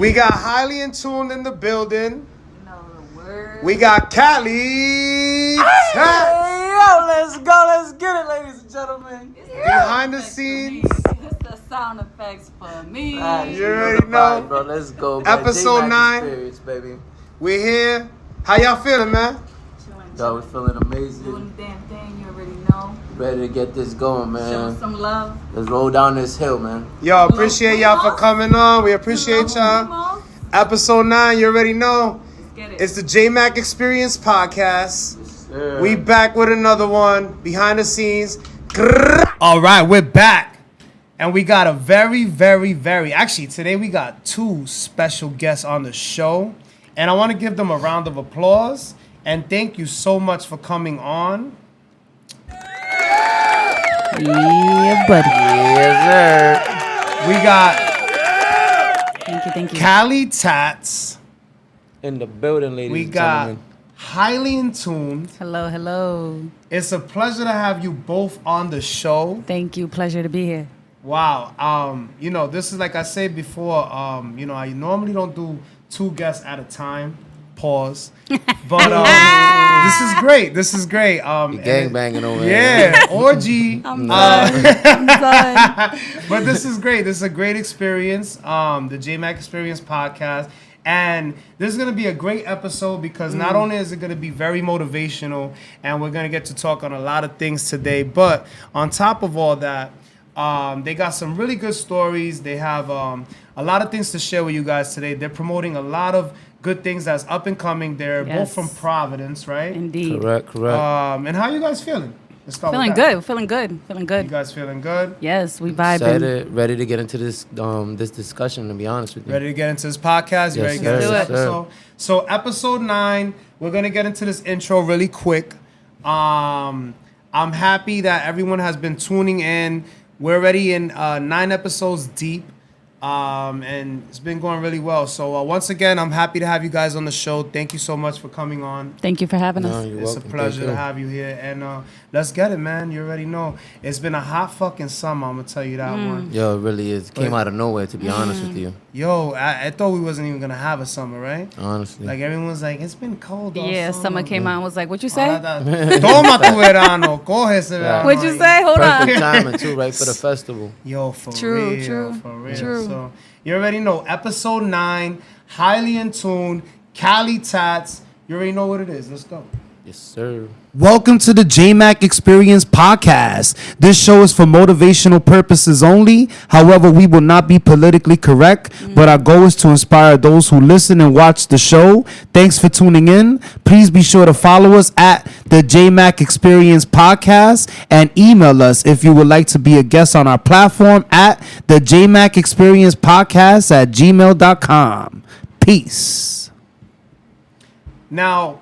We got Highly Intuned in the building. You know the word. We got Cali Tats. Yo, let's go. Let's get it, ladies and gentlemen. Behind the scenes. It's the sound effects for me. You already know. Bro, let's go. Episode 9. Experience, baby. We're here. How y'all feeling, man? Chilling, Yo, we're feeling amazing. doing the damn thing. You already know. Ready to get this going, Show man. some love. Let's roll down this hill, man. Yo, appreciate y'all for coming on. We appreciate y'all. Hello, Episode 9, you already know. let's get it. It's the Jmack Experience Podcast. Yes, sir. We back with another one. Behind the scenes. All right, we're back. And we got a actually today we got 2 special guests on the show. And I want to give them a round of applause. And thank you so much for coming on. Yeah, buddy. Yes, sir. We got Thank you. Cali Tats. In the building, ladies We and got gentlemen. Highly Intuned. Hello. It's a pleasure to have you both on the show. Thank you. Pleasure to be here. Wow. This is like I said before, I normally don't do 2 guests at a time. Pause. But this is great. You gangbanging over here. Yeah, orgy. I'm done. But this is great. This is a great experience. The Jmack Experience Podcast. And this is going to be a great episode because not only is it going to be very motivational and we're going to get to talk on a lot of things today, but on top of all that, they got some really good stories. They have a lot of things to share with you guys today. They're promoting a lot of good things that's up and coming. They're both from Providence, right? Indeed. Correct. And how you guys feeling? Let's start Feeling with that. Feeling good. You guys feeling good? Yes, we vibing. Excited, ready to get into this discussion, to be honest with you. Ready to get into this podcast? You Yes, ready to get into sir. this Yes, sir. episode? So episode 9, we're going to get into this intro really quick. I'm happy that everyone has been tuning in. We're already in 9 episodes deep. And it's been going really well. So once again, I'm happy to have you guys on the show. Thank you so much for coming on. Thank you for having us. You're It's welcome. a pleasure Thank to you. have you here. And let's get it, man. You already know. It's been a hot fucking summer. I'm going to tell you that one. Yo, it really is. Came out of nowhere, to be honest with you. Yo, I thought we wasn't even going to have a summer, right? Honestly. Like everyone's like, it's been cold all Yeah, summer came out and was like, what you say? Toma tu verano. Coge ese verano. What'd you say? Hold Perfect on. timing, too, right for the festival. Yo, for True, real. true, For real. true. So you already know. Episode 9, Highly Intuned, Cali Tats. You already know what it is. Let's go. Yes, sir. Welcome to the Jmack Experience Podcast. This show is for motivational purposes only. However, we will not be politically correct, but our goal is to inspire those who listen and watch the show. Thanks for tuning in. Please be sure to follow us at the Jmack Experience Podcast and email us if you would like to be a guest on our platform at the Jmack Experience Podcast at gmail.com. Peace. Now,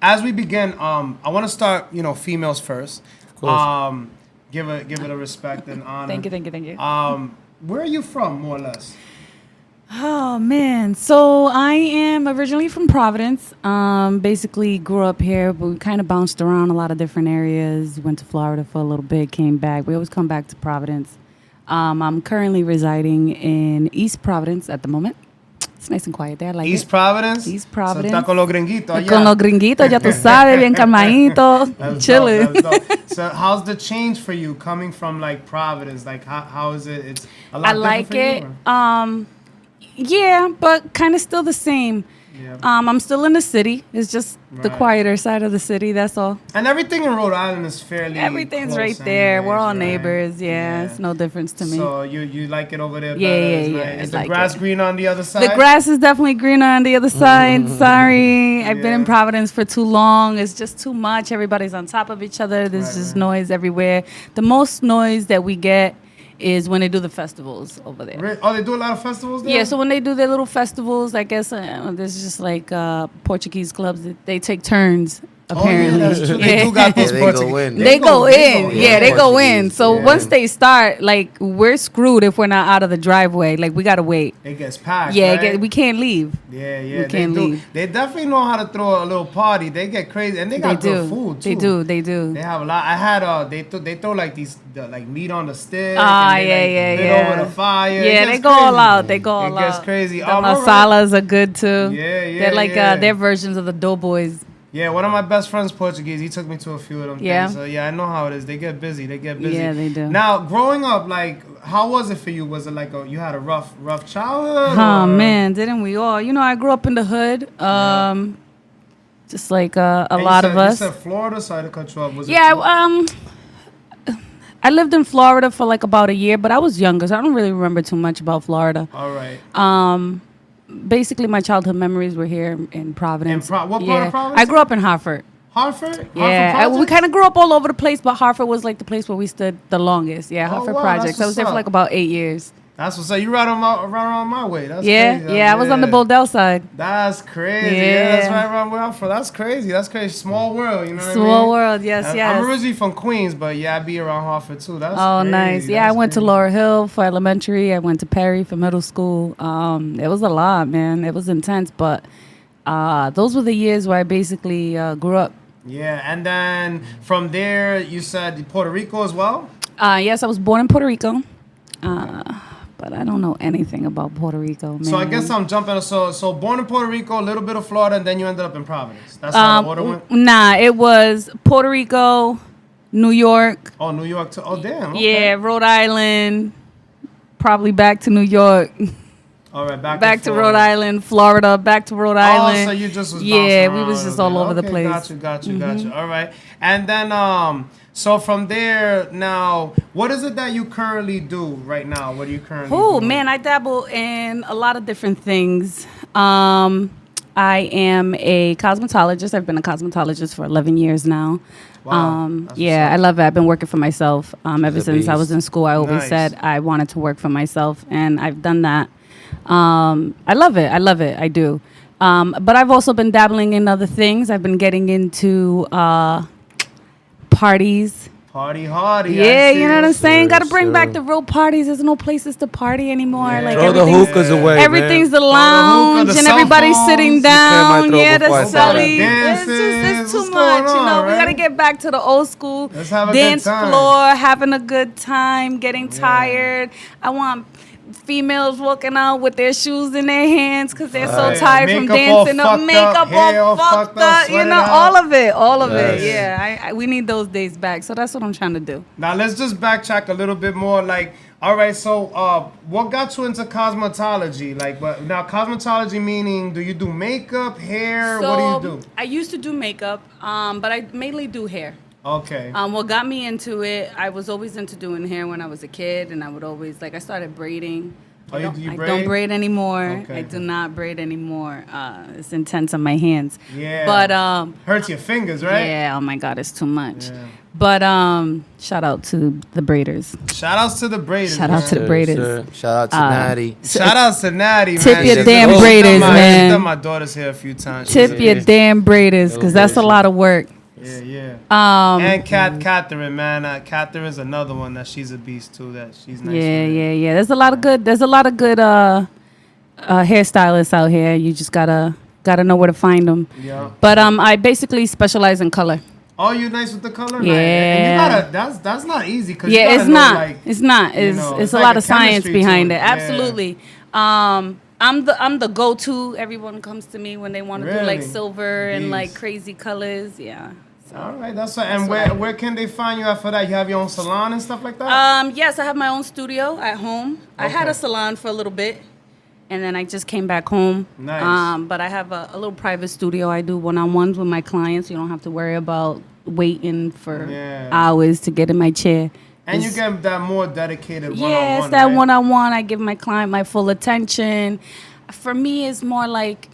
as we begin, I want to start, females first. Of course. Give it a respect and honor. Thank you. Where are you from, more or less? Oh, man. So I am originally from Providence. Basically grew up here, but we kind of bounced around a lot of different areas. Went to Florida for a little bit, came back. We always come back to Providence. I'm currently residing in East Providence at the moment. It's nice and quiet there. I like East it. Providence? East Providence. So está con los gringuitos allá. Con los gringuitos, ya tú sabes, bien calmadito, That's chilling. dope, that's dope. So how's the change for you coming from like Providence? Like how is it? It's a lot I different like for it. You, or? Yeah, but kind of still the same. Yeah. I'm still in the city. It's just the Right. quieter side of the city. That's all. And everything in Rhode Island is fairly Everything's close right there. anyways, We're all right? neighbors. Yeah, it's no difference to me. So you like it over there? Yeah, better? yeah, It's yeah, nice. I Is the like grass it. green on the other side? The grass is definitely greener on the other side. Sorry. I've been in Yeah. Providence for too long. It's just too much. Everybody's on top of each other. There's Right, just right. noise everywhere. The most noise that we get is when they do the festivals over there. Oh, they do a lot of festivals there? Yeah, so when they do their little festivals, I guess there's just like Portuguese clubs. They take turns apparently. Oh, yeah, that's true. They do got those Yeah, they Portuguese. go in. They go in. Yeah, they go in. Portuguese, So yeah. once they start, like, we're screwed if we're not out of the driveway. Like, we got to wait. It gets packed, Yeah, right? we can't leave. Yeah, We they can't do. leave. They definitely know how to throw a little party. They get crazy, and they got good food too. They do. They have a lot. I had they throw like these like meat on the stick. Ah, and they, yeah, like, lit yeah. over the fire. It Yeah, gets they go crazy. all out. They go all out. It gets crazy. The all right. masalas are good too. Yeah, yeah, They're like yeah. their versions of the doughboys. Yeah, one of my best friends Portuguese. He took me to a few of them. Yeah. Things. So yeah, I know how it is. They get busy. Yeah, they do. Now, growing up, like, how was it for you? Was it like you had a rough childhood? Oh or- man, didn't we all? You know, I grew up in the hood. Just like a And lot of us. You said Florida, sorry to cut you off. Was it Yeah, Florida? I lived in Florida for like about a year, but I was younger, so I don't really remember too much about Florida. All right. Basically, my childhood memories were here in Providence. What part of Providence? I grew up in Hartford. Hartford? Yeah, Hartford we kind of grew up all over the place, but Hartford was like the place where we stood the longest. Yeah, Oh, Hartford wow, Projects. that's I was there what's for like up. about 8 years. That's what's up. You right around my way. That's Yeah, crazy. yeah, I was on the Bodell side. That's crazy. Yeah, Yeah. that's right around where I'm from. That's crazy. That's crazy. Small world, you know what I mean? Small world, yes, I'm yes. originally from Queens, but yeah, I be around Hartford too. That's Oh, crazy. nice. Yeah, That's I went to crazy. Laurel Hill for elementary. I went to Perry for middle school. It was a lot, man. It was intense, but those were the years where I basically grew up. Yeah, and then from there, you said Puerto Rico as well? Yes, I was born in Puerto Rico, but I don't know anything about Puerto Rico, man. So I guess I'm jumping. So born in Puerto Rico, a little bit of Florida, and then you ended up in Providence. That's how the order went? Nah, it was Puerto Rico, New York, Oh, New York too. Oh, damn. Okay. yeah, Rhode Island, probably back to New York, All right, back to Florida. Rhode Island, Florida, back to Rhode Island. Oh, so you just was yeah, bouncing we around was a just little all bit. over the Okay, place. Got you. All right. And then, so from there, now, what is it that you currently do right now? What are you currently Oh doing? man, I dabble in a lot of different things. I am a cosmetologist. I've been a cosmetologist for 11 years now. Wow, that's Yeah, what's I up. love it. I've been working for myself ever a since I was beast. in school. I always Nice. said I wanted to work for myself, and I've done that. I love it. I do. But I've also been dabbling in other things. I've been getting into parties. Party hardy. Yeah, you know what I'm Sure, saying? Got to bring sure. back the real parties. There's no places to party anymore. Yeah. Like Throw the everything's- hookahs away, Everything's man. the hookah, lounge the and cell everybody's phones. sitting You clear my down. throat Yeah, before I the start. celly. Dances. It's too What's much, going you know. on, We right? gotta get back to the old school Let's have a good dance time. floor, having a good time, getting tired. I want females walking out with their shoes in their hands because they're so Right. tired from Makeup all dancing. fucked up, Makeup hair all all fucked fucked up, up. You sweated know, out. all of it. Yes. Yeah, we need those days back. So that's what I'm trying to do. Now let's just backtrack a little bit more. Like, all right, so what got you into cosmetology? Like, what now? Cosmetology meaning, do you do makeup, hair? What do you do? I used to do makeup, but I mainly do hair. Okay. What got me into it, I was always into doing hair when I was a kid, and I would always, like, I started braiding. Oh, you I braid? don't braid anymore. Okay. I do not braid anymore. It's intense on my hands. Yeah. But, Hurts your fingers, right? yeah, oh my God, it's too much. Yeah. But shout out to the braiders. Shout outs to the braiders. Shout out to the Sure, braiders. sure. Shout out to Natty. Shout outs to Natty, Tip man. your She's damn done braiders, my- man. She's done my daughter's hair a few times. She's Tip your amazing. damn braiders, because that's a lot of work. Yeah. Um, And Catherine, man. Catherine's another one that she's a beast too. That she's nice. Yeah, with it. yeah. There's a lot of good hairstylists out here. You just gotta know where to find them. Yeah. But I basically specialize in color. Oh, you nice with the color? Nice. Yeah. And you gotta. That's not easy. Cause you Yeah, gotta it's know, not. like, It's not. you It's know, it's it's a like lot a of science chemistry to behind it. it. Yeah. Absolutely. I'm the go-to. Everyone comes to me when they want to do like Really? silver and like Beast. crazy colors. Yeah. So. All right, that's right. And what I where do. can they find you after that? You have your own salon and stuff like that. Yes, I have my own studio at home. I had Okay. a salon for a little bit, and then I just came back home. Nice. But I have a little private studio. I do one-on-ones with my clients. You don't have to worry about waiting for Yeah. hours to get in my chair. And you It's- get that more dedicated one-on-one. Yeah, it's that right? one-on-one. I give my client my full attention. For me, it's more like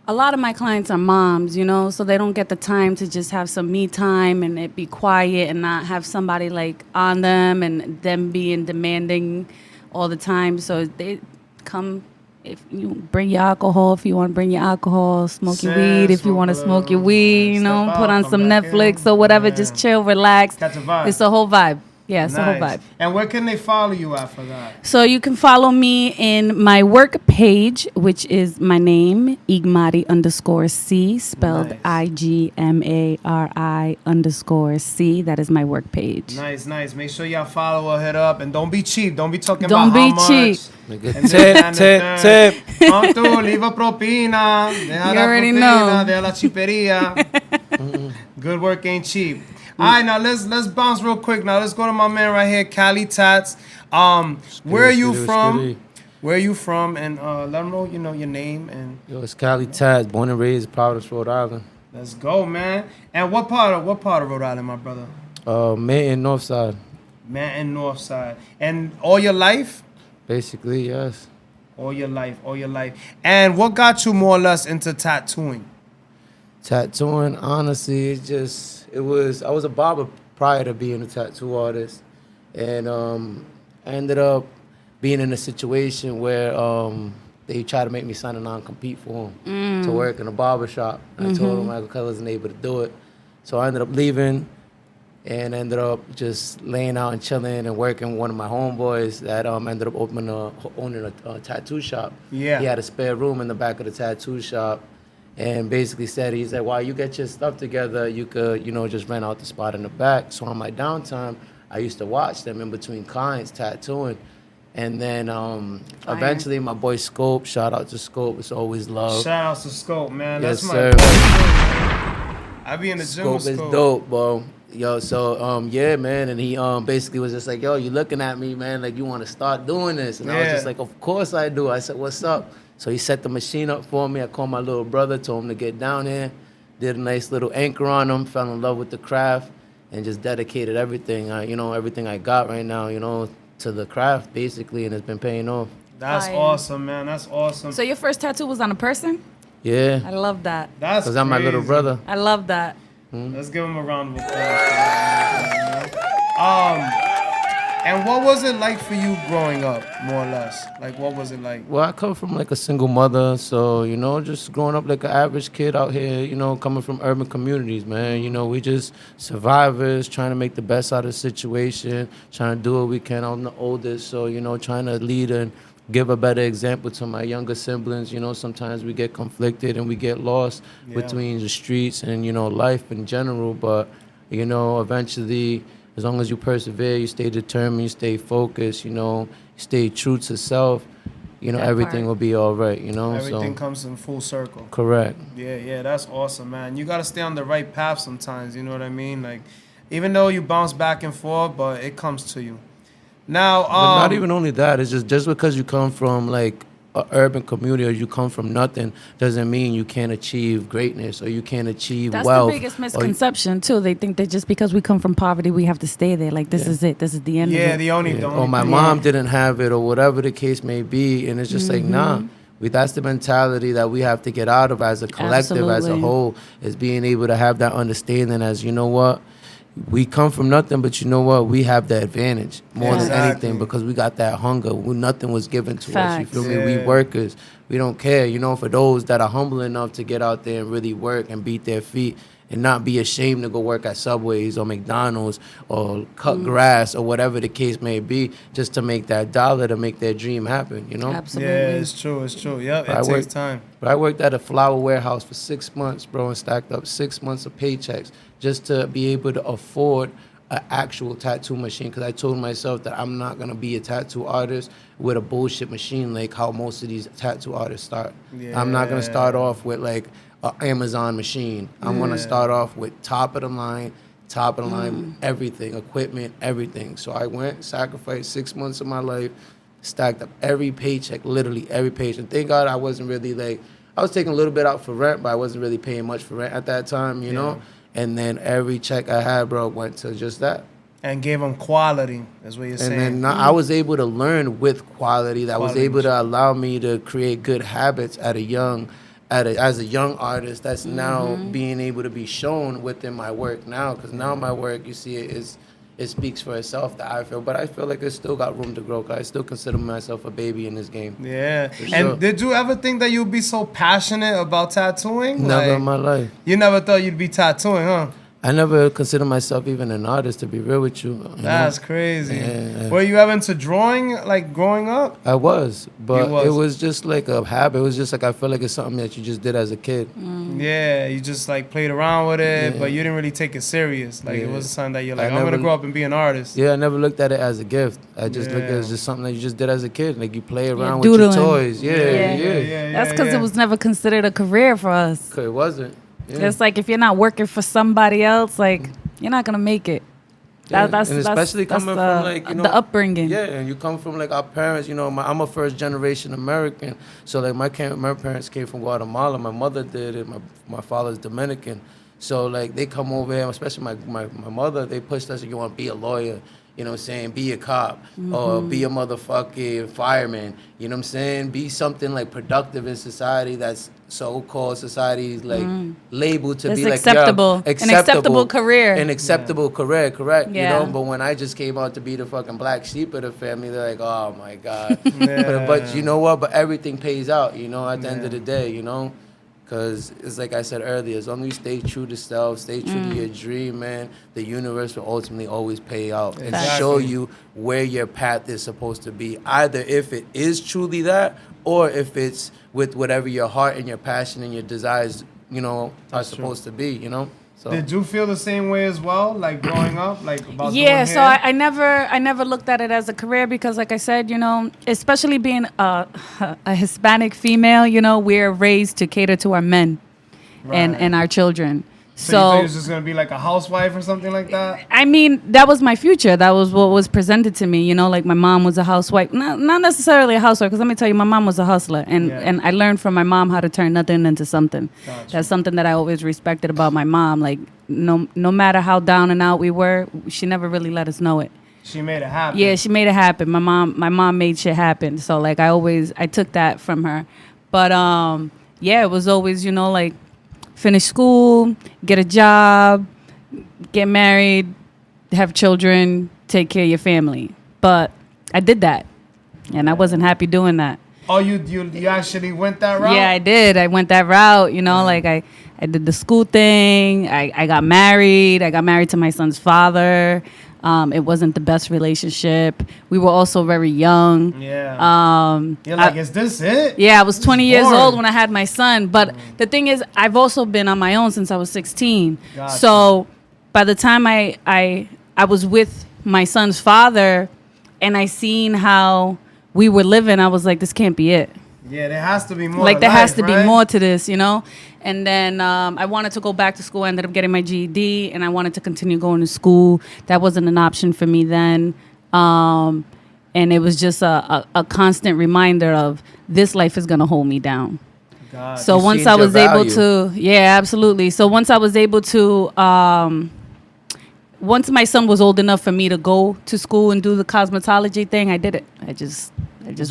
a lot of my clients are moms, you know, so they don't get the time to just have some me time and it be quiet and not have somebody like on them and them being demanding all the time. So they come if you bring your alcohol, if you want to bring your alcohol, smoke your weed, if you smoke want a to smoke your little, weed, you step know, out, put on come some back Netflix in. or whatever, Yeah. just chill, relax. Catch a vibe. It's a whole vibe. Yeah, it's a whole Nice. vibe. And where can they follow you at for that? So you can follow me in my work page, which is my name, Igmari_C, spelled Nice. IGMARI_C. That is my work page. Nice. Make sure y'all follow her, hit up, and don't be cheap. Don't be talking Don't about be how much. cheap. Nigga, And this, tip, that, and the tip, third. tip. Come through, leave a propina. Deja You la already propina, know. deja la chiperia. Good work ain't cheap. All right, now let's bounce real quick. Now let's go to my man right here, Cali Tats. Where are you from? Where are you from? And let them know, you know, your name and Yo, it's Cali Tats, born and raised Providence, Rhode Island. let's go, man. And what part of Rhode Island, my brother? Manton, Northside. Manton, Northside. And all your life? Basically, yes. All your life. And what got you more or less into tattooing? Tattooing, honestly, I was a barber prior to being a tattoo artist. And I ended up being in a situation where they tried to make me sign a non-compete for them to work in a barber shop. I told them I wasn't able to do it. So I ended up leaving and ended up just laying out and chilling and working with one of my homeboys that ended up owning a tattoo shop. Yeah. He had a spare room in the back of the tattoo shop. And basically said, he said, while you get your stuff together, you could, you know, just rent out the spot in the back. So on my downtime, I used to watch them in between clients tattooing. And then eventually my boy Scope, shout out to Scope, it's always love. Shout out to Scope, man. Yes, That's sir. my boy. I be in the gym Scope with is Scope. dope, bro. Yo, so yeah, man, and he basically was just like, yo, you looking at me, man, like you want to start doing this, and I was Yeah. just like, of course I do. I said, what's up? So he set the machine up for me. I called my little brother, told him to get down here, did a nice little anchor on him, fell in love with the craft, and just dedicated everything, everything I got right now, to the craft basically, and it's been paying off. That's Fire. awesome, man. That's awesome. So your first tattoo was on a person? Yeah, I love that. That's because I'm my little crazy. brother. I love that. Let's give him a round of applause. And what was it like for you growing up, more or less? Like, what was it like? Well, I come from like a single mother, so just growing up like an average kid out here, coming from urban communities, man. We just survivors trying to make the best out of the situation, trying to do what we can. I'm the oldest, so trying to lead and give a better example to my younger siblings. Sometimes we get conflicted and we get lost between the streets and life in general, but eventually, as long as you persevere, you stay determined, you stay focused, you stay true to self, everything will be all right, Everything comes in full circle. Correct. Yeah, that's awesome, man. You got to stay on the right path sometimes, you know what I mean? Like, even though you bounce back and forth, but it comes to you. Now, But not even only that, it's just because you come from like an urban community or you come from nothing doesn't mean you can't achieve greatness or you can't achieve That's wealth. the biggest misconception too. They think that just because we come from poverty, we have to stay there. Like this is it. This is the end of it. the only Or my mom didn't have it or whatever the case may be. And it's just like, nah. That's the mentality that we have to get out of as a collective, as a Absolutely. whole, is being able to have that understanding as, what? We come from nothing, but we have the advantage more than Exactly. anything because we got that hunger. Nothing was given to us. Facts. You feel me? We Yeah. workers. We don't care. For those that are humble enough to get out there and really work and beat their feet and not be ashamed to go work at Subways or McDonald's or cut grass or whatever the case may be, just to make that dollar, to make their dream happen. Absolutely. Yeah, it's true. Yep, it takes time. But I worked at a flower warehouse for 6 months, bro, and stacked up 6 months of paychecks just to be able to afford an actual tattoo machine. Because I told myself that I'm not going to be a tattoo artist with a bullshit machine like how most of these tattoo artists start. I'm not going to start off with like an Amazon machine. I'm going to start off with top of the line, everything, equipment, everything. So I went, sacrificed 6 months of my life, stacked up every paycheck, literally every paycheck. Thank God I wasn't really like, I was taking a little bit out for rent, but I wasn't really paying much for rent at that time, you know? And then every check I had, bro, went to just that. And gave them quality, is what you're saying. And then I was able to learn with quality that was able to allow me to create good habits as a young artist that's now being able to be shown within my work now. Because now my work, you see, it speaks for itself that I feel. But I feel like it still got room to grow. 'Cause I still consider myself a baby in this game. Yeah. For And sure. did you ever think that you'd be so passionate about tattooing? Never Like, in my life. you never thought you'd be tattooing, huh? I never consider myself even an artist, to be real with you. That's crazy. Yeah. Were you ever into drawing, like growing up? I was, but You was. it was just like a habit. It was just like I feel like it's something that you just did as a kid. Yeah, you just like played around with it, Yeah. but you didn't really take it serious. Like it Yeah. wasn't something that you're I like, I'm gonna never- grow up and be an artist. Yeah, I never looked at it as a gift. I just looked at it as Yeah. just something that you just did as a kid. Like you play around with doodling. your toys. Yeah, Yeah. yeah. That's because it was never considered a career for us. 'Cause it wasn't. Yeah. It's like if you're not working for somebody else, like you're not gonna make it. Yeah, and especially coming the, from like, you know, the upbringing. Yeah, and you come from like our parents, you know, I'm a first generation American. So like my parents came from Guatemala. My mother did it. My father's Dominican. So like they come over here, especially my mother, they pushed us, you want to be a lawyer, you know what I'm saying? Be a cop or be a motherfucking fireman. You know what I'm saying? Be something like productive in society that's so-called society like labeled to That's be like acceptable. yeah, An acceptable career. An acceptable career, correct. Yeah. You know, but when I just came out to be the fucking black sheep of the family, they're like, oh my God. Yeah. But you know what? But everything pays out, you know, at the end of the day, you know? Because it's like I said earlier, as long as you stay true to self, stay true to your dream, man, the universe will ultimately always pay out and Exactly. show you where your path is supposed to be. Either if it is truly that, or if it's with whatever your heart and your passion and your desires, you know, are supposed to be, you know? So Did you feel the same way as well, like growing up, like about Yeah, doing so hair? I never looked at it as a career because, like I said, you know, especially being a Hispanic female, you know, we're raised to cater to our men Right. and our children. So you thought So you was just gonna be like a housewife or something like that? I mean, that was my future. That was what was presented to me. You know, like my mom was a housewife, not necessarily a housewife. Because let me tell you, my mom was a hustler, and Yeah. and I learned from my mom how to turn nothing into something. Gotcha. That's something that I always respected about my mom. Like no matter how down and out we were, she never really let us know it. She made it happen. Yeah, she made it happen. My mom made shit happen. So like I took that from her. But yeah, it was always, you know, like finish school, get a job, get married, have children, take care of your family. But I did that. And I wasn't happy doing that. Oh, you actually went that route? Yeah, I did. I went that route, you know, like I did the school thing. I got married. I got married to my son's father. It wasn't the best relationship. We were also very young. Yeah. You're like, is this it? Yeah, I was 20 years boring. old when I had my son. But the thing is, I've also been on my own since I was 16. Gotcha. So by the time I was with my son's father and I seen how we were living, I was like, this can't be it. Yeah, there has to be more. Like to there has life, to be right? more to this, you know? And then I wanted to go back to school. I ended up getting my GED and I wanted to continue going to school. That wasn't an option for me then. And it was just a constant reminder of this life is going to hold me down. God. So You once seen I your was able value. to, yeah, absolutely. So once I was able to, once my son was old enough for me to go to school and do the cosmetology thing, I did it. I just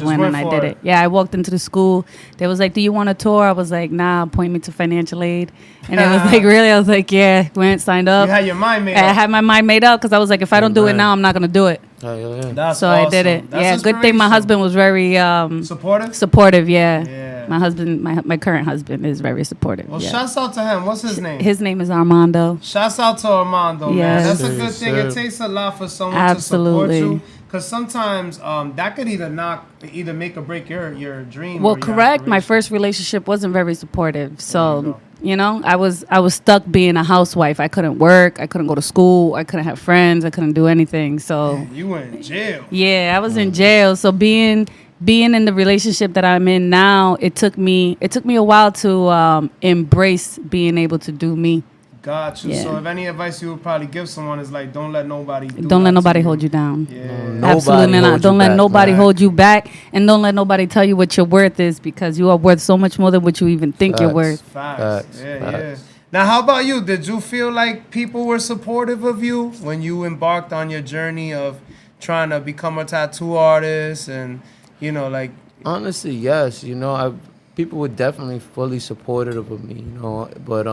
went and I for did it. it. Yeah, I walked into the school. They was like, "Do you want a tour?" I was like, "Nah, point me to financial aid." And it was like, "Really?" I was like, "Yeah." Went, signed up. You had your mind made I up. had my mind made up because I was like, if I don't do it Amen. now, I'm not gonna do it. yeah. That's So I did awesome. it. That's Yeah, good thing my inspirational. husband was very Supportive? supportive. Yeah. Yeah. My husband, my current husband, is very supportive. Well, yeah. shouts out to him. What's his name? His name is Armando. Shouts out to Armando, man. Yes. That's a good Yes, thing. It sir. takes a lot for someone Absolutely. to support you. Because sometimes that could either make or break your dream. Well, or your correct. My aspiration. first relationship wasn't very supportive. There you So, go. you know, I was stuck being a housewife. I couldn't work. I couldn't go to school. I couldn't have friends. I couldn't do anything. So, You went in jail. yeah, I was in jail. So being in the relationship that I'm in now, it took me a while to embrace being able to do me. Got you. Yeah. So if any advice you would probably give someone is like, don't let nobody Don't let nobody hold you down. Yeah. Absolutely Nobody not. hold Don't you let back, nobody right? hold you back, and don't let nobody tell you what your worth is, because you are worth so much more than what you even think you're Facts. worth. Facts. Facts, Yeah, facts. yeah. Now, how about you? Did you feel like people were supportive of you when you embarked on your journey of trying to become a tattoo artist and, you know, like, Honestly, yes. You know, people were definitely fully supportive of me. You know, but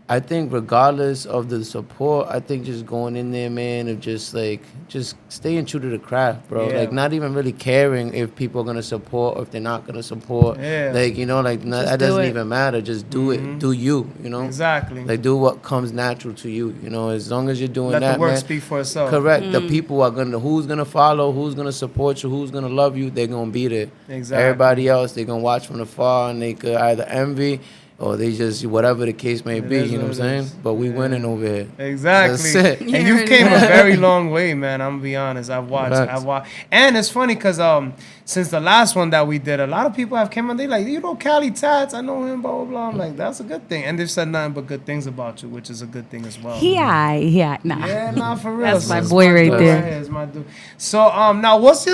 I think regardless of the support, I think just going in there, man, of just staying true to the craft, bro. Yeah. Like not even really caring if people are gonna support or if they're not gonna support. Yeah. Like, you know, like that do doesn't it. even matter. Just do it. Do you, you know? Exactly. Like do what comes natural to you. You know, as long as you're doing Let that, the work man. speak for itself. Correct. The people are who's gonna follow, who's gonna support you, who's gonna love you, they're gonna be there. Exactly. Everybody else, they're gonna watch from afar and they could either envy or they just whatever the case may be, is you know what I'm what it saying? is. But we winning over here. Exactly. That's it. And you've came a very long way, man. I'm gonna be honest. I've Facts. watched. And it's funny because since the last one that we did, a lot of people have come and they like, you know, Cali Tats, I know him, blah blah blah. I'm like, that's a good thing. And they've said nothing but good things about you, which is a good thing as well. Nah. Yeah, nah, for real. That's my It's boy right dude there. here. It's my dude. So now what's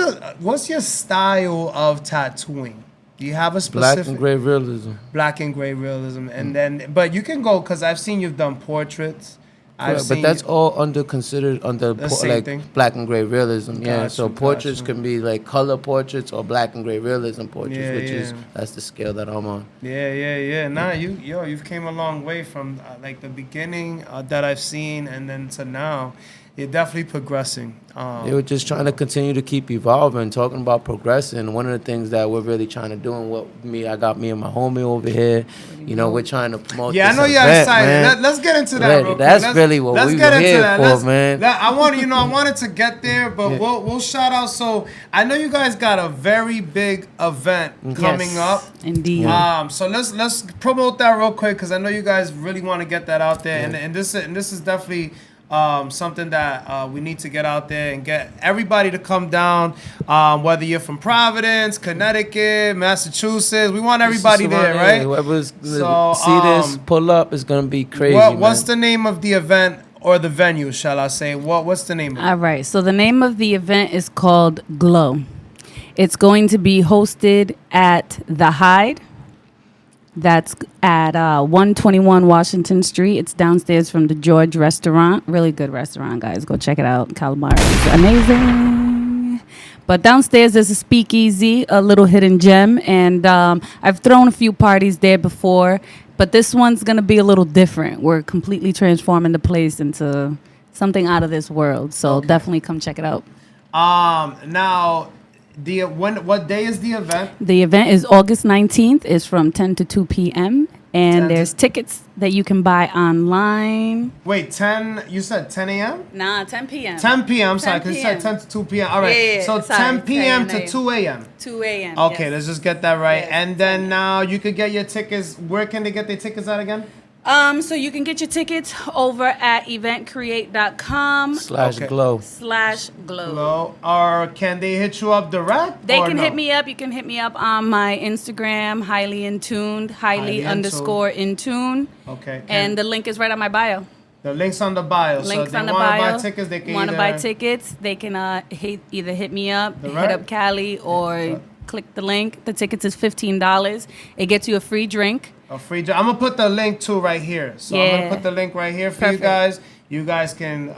your style of tattooing? Do you have a specific Black and gray realism. black and gray realism? And then, but you can go because I've seen you've done portraits. But that's all considered under The same like thing? black and gray realism. Yeah. Got So you, got portraits you. can be like color portraits or black and gray realism portraits, Yeah, which is yeah. that's the scale that I'm on. Yeah. Nah, you've came a long way from like the beginning that I've seen, and then to now. You're definitely progressing. They were just trying to continue to keep evolving, talking about progressing. One of the things that we're really trying to do, and I got me and my homie over here. You know, we're trying to promote. Yeah, I this know you're event, excited. man. Let's get into that. Really, Real quick. that's really what let's we get were into here that. for, man. I wanted to get there, but we'll shout out. So I know you guys got a very big event coming Yes, up. indeed. So let's promote that real quick because I know you guys really want to get that out there, and this is definitely. Something that we need to get out there and get everybody to come down, whether you're from Providence, Connecticut, Massachusetts. We want everybody Just around there, here. right? Whoever's So, see this, pull up. It's gonna be crazy. What's man. the name of the event or the venue, shall I say? What's the name of it? All right. So the name of the event is called Glow. It's going to be hosted at The Hyde. That's at 121 Washington Street. It's downstairs from the George Restaurant. Really good restaurant, guys. Go check it out. Calamari is amazing. But downstairs there's a speakeasy, a little hidden gem. And I've thrown a few parties there before. But this one's going to be a little different. We're completely transforming the place into something out of this world. So definitely come check it out. Now, what day is the event? The event is August 19th. It's from 10 to 2 p.m. 10 And to- there's tickets that you can buy online. Wait, 10. You said 10 a.m. Nah, 10 p.m. 10 p.m. I'm sorry, 10 because you said p.m. 10 to 2 p.m. All right. Yeah, So sorry, 10 p.m. saying to 2 a.m. 2 a.m. Okay, yes. let's just get that right. Yes, And then now you could get your tickets. Where can they get their tickets at again? So you can get your tickets over at eventcreate.com / glow. /glow. Hello. Or can they hit you up direct? They or can no? hit me up. You can hit me up on my Instagram, highly intuned, Highly _intune. Okay. And the link is right on my bio. the link's on the bio. Links so if they on the want to bio. buy tickets, they can Want to either- buy tickets? They can either hit me up, Right. hit up Cali, or click the link. The tickets is $15. It gets you a free drink. A free job. I'm gonna put the link too right here. So I'm Yeah. gonna put the link right here for Perfect. you guys. You guys can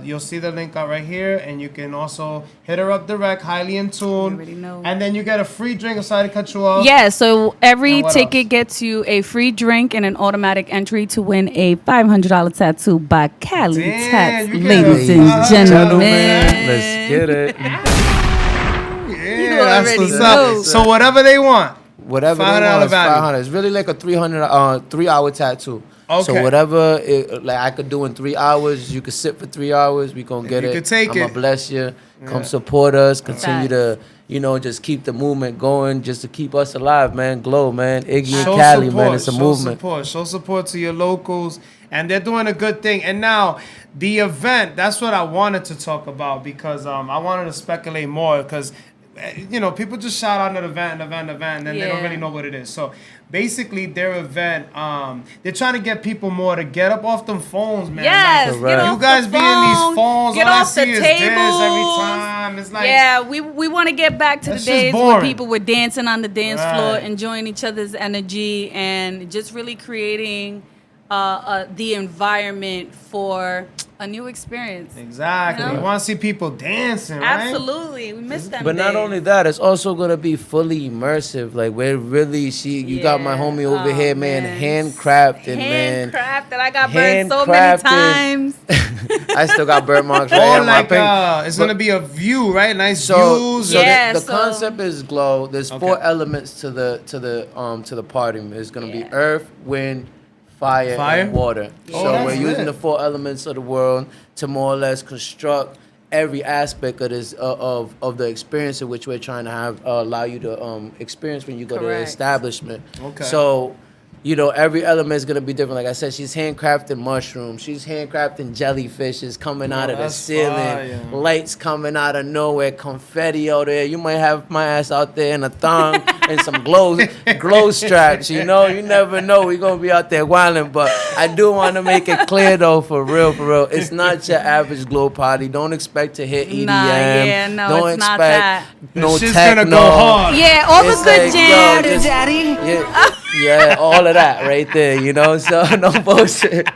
you'll see the link out right here, and you can also hit her up direct, highly in tune. You already know. And then you get a free drink. I'm sorry to cut you off. Yeah, so every And what ticket else? gets you a free drink and an automatic entry to win a $500 tattoo by Cali Damn, Tats, you get ladies a and $500 gentlemen. Let's get it. Yeah, that's already what's know. up. So whatever they want. Whatever they $500 want is value. 500. It's really like a 3-hour tattoo. Okay. So whatever like I could do in 3 hours, you could sit for 3 hours. We gonna get You it. could take I'ma it. bless you. Come support us. Continue Facts. to, just keep the movement going, just to keep us alive, man. Glow, man. Iggy and Show Cali, support, man. It's a movement. Show support to your locals, and they're doing a good thing. And now the event, that's what I wanted to talk about because I wanted to speculate more because people just shout out an event, and then they don't Yeah. really know what it is. So basically, their event, they're trying to get people more to get up off them phones, man. Yes, Like, get Correct. off you guys the be in these phone, phones, get all I off the see is this every tables. time. It's like, Yeah, we want to get back to the That's just days when boring. people were dancing on the dance floor, Right. enjoying each other's energy, and just really creating the environment for a new experience. Exactly. You know? You want to see people dancing, right? Absolutely, we miss them. But not days. only that, it's also gonna be fully immersive. Like we're really you got my homie over here, man, handcrafted, man. Handcrafted. I got burned so many times. I still got burn marks right Oh, like it's gonna be a view, right? Nice views. So Yeah, the so- concept is glow. There's 4 elements to the party. There's gonna be earth, wind, fire, and water. Yeah. Oh, So that's we're using lit. the 4 elements of the world to more or less construct every aspect of this of the experience in which we're trying to have allow you to experience when you go to the Correct. establishment. Okay. So, you know, every element is gonna be different. Like I said, she's handcrafting mushrooms. She's handcrafting jellyfishes coming out of the that's ceiling. fire. Lights coming out of nowhere. Confetti out there. You might have my ass out there in a thong and some glow straps. You know, you never know. We're gonna be out there wilding. But I do want to make it clear though, for real. It's not your average glow party. Don't expect to hit EDM. Nah, yeah, no, Don't it's not expect that. no Shit's techno. gonna go hard. Yeah, all the It's good like, jams. yo, just- yeah, all of that right there, you know? So, no bullshit.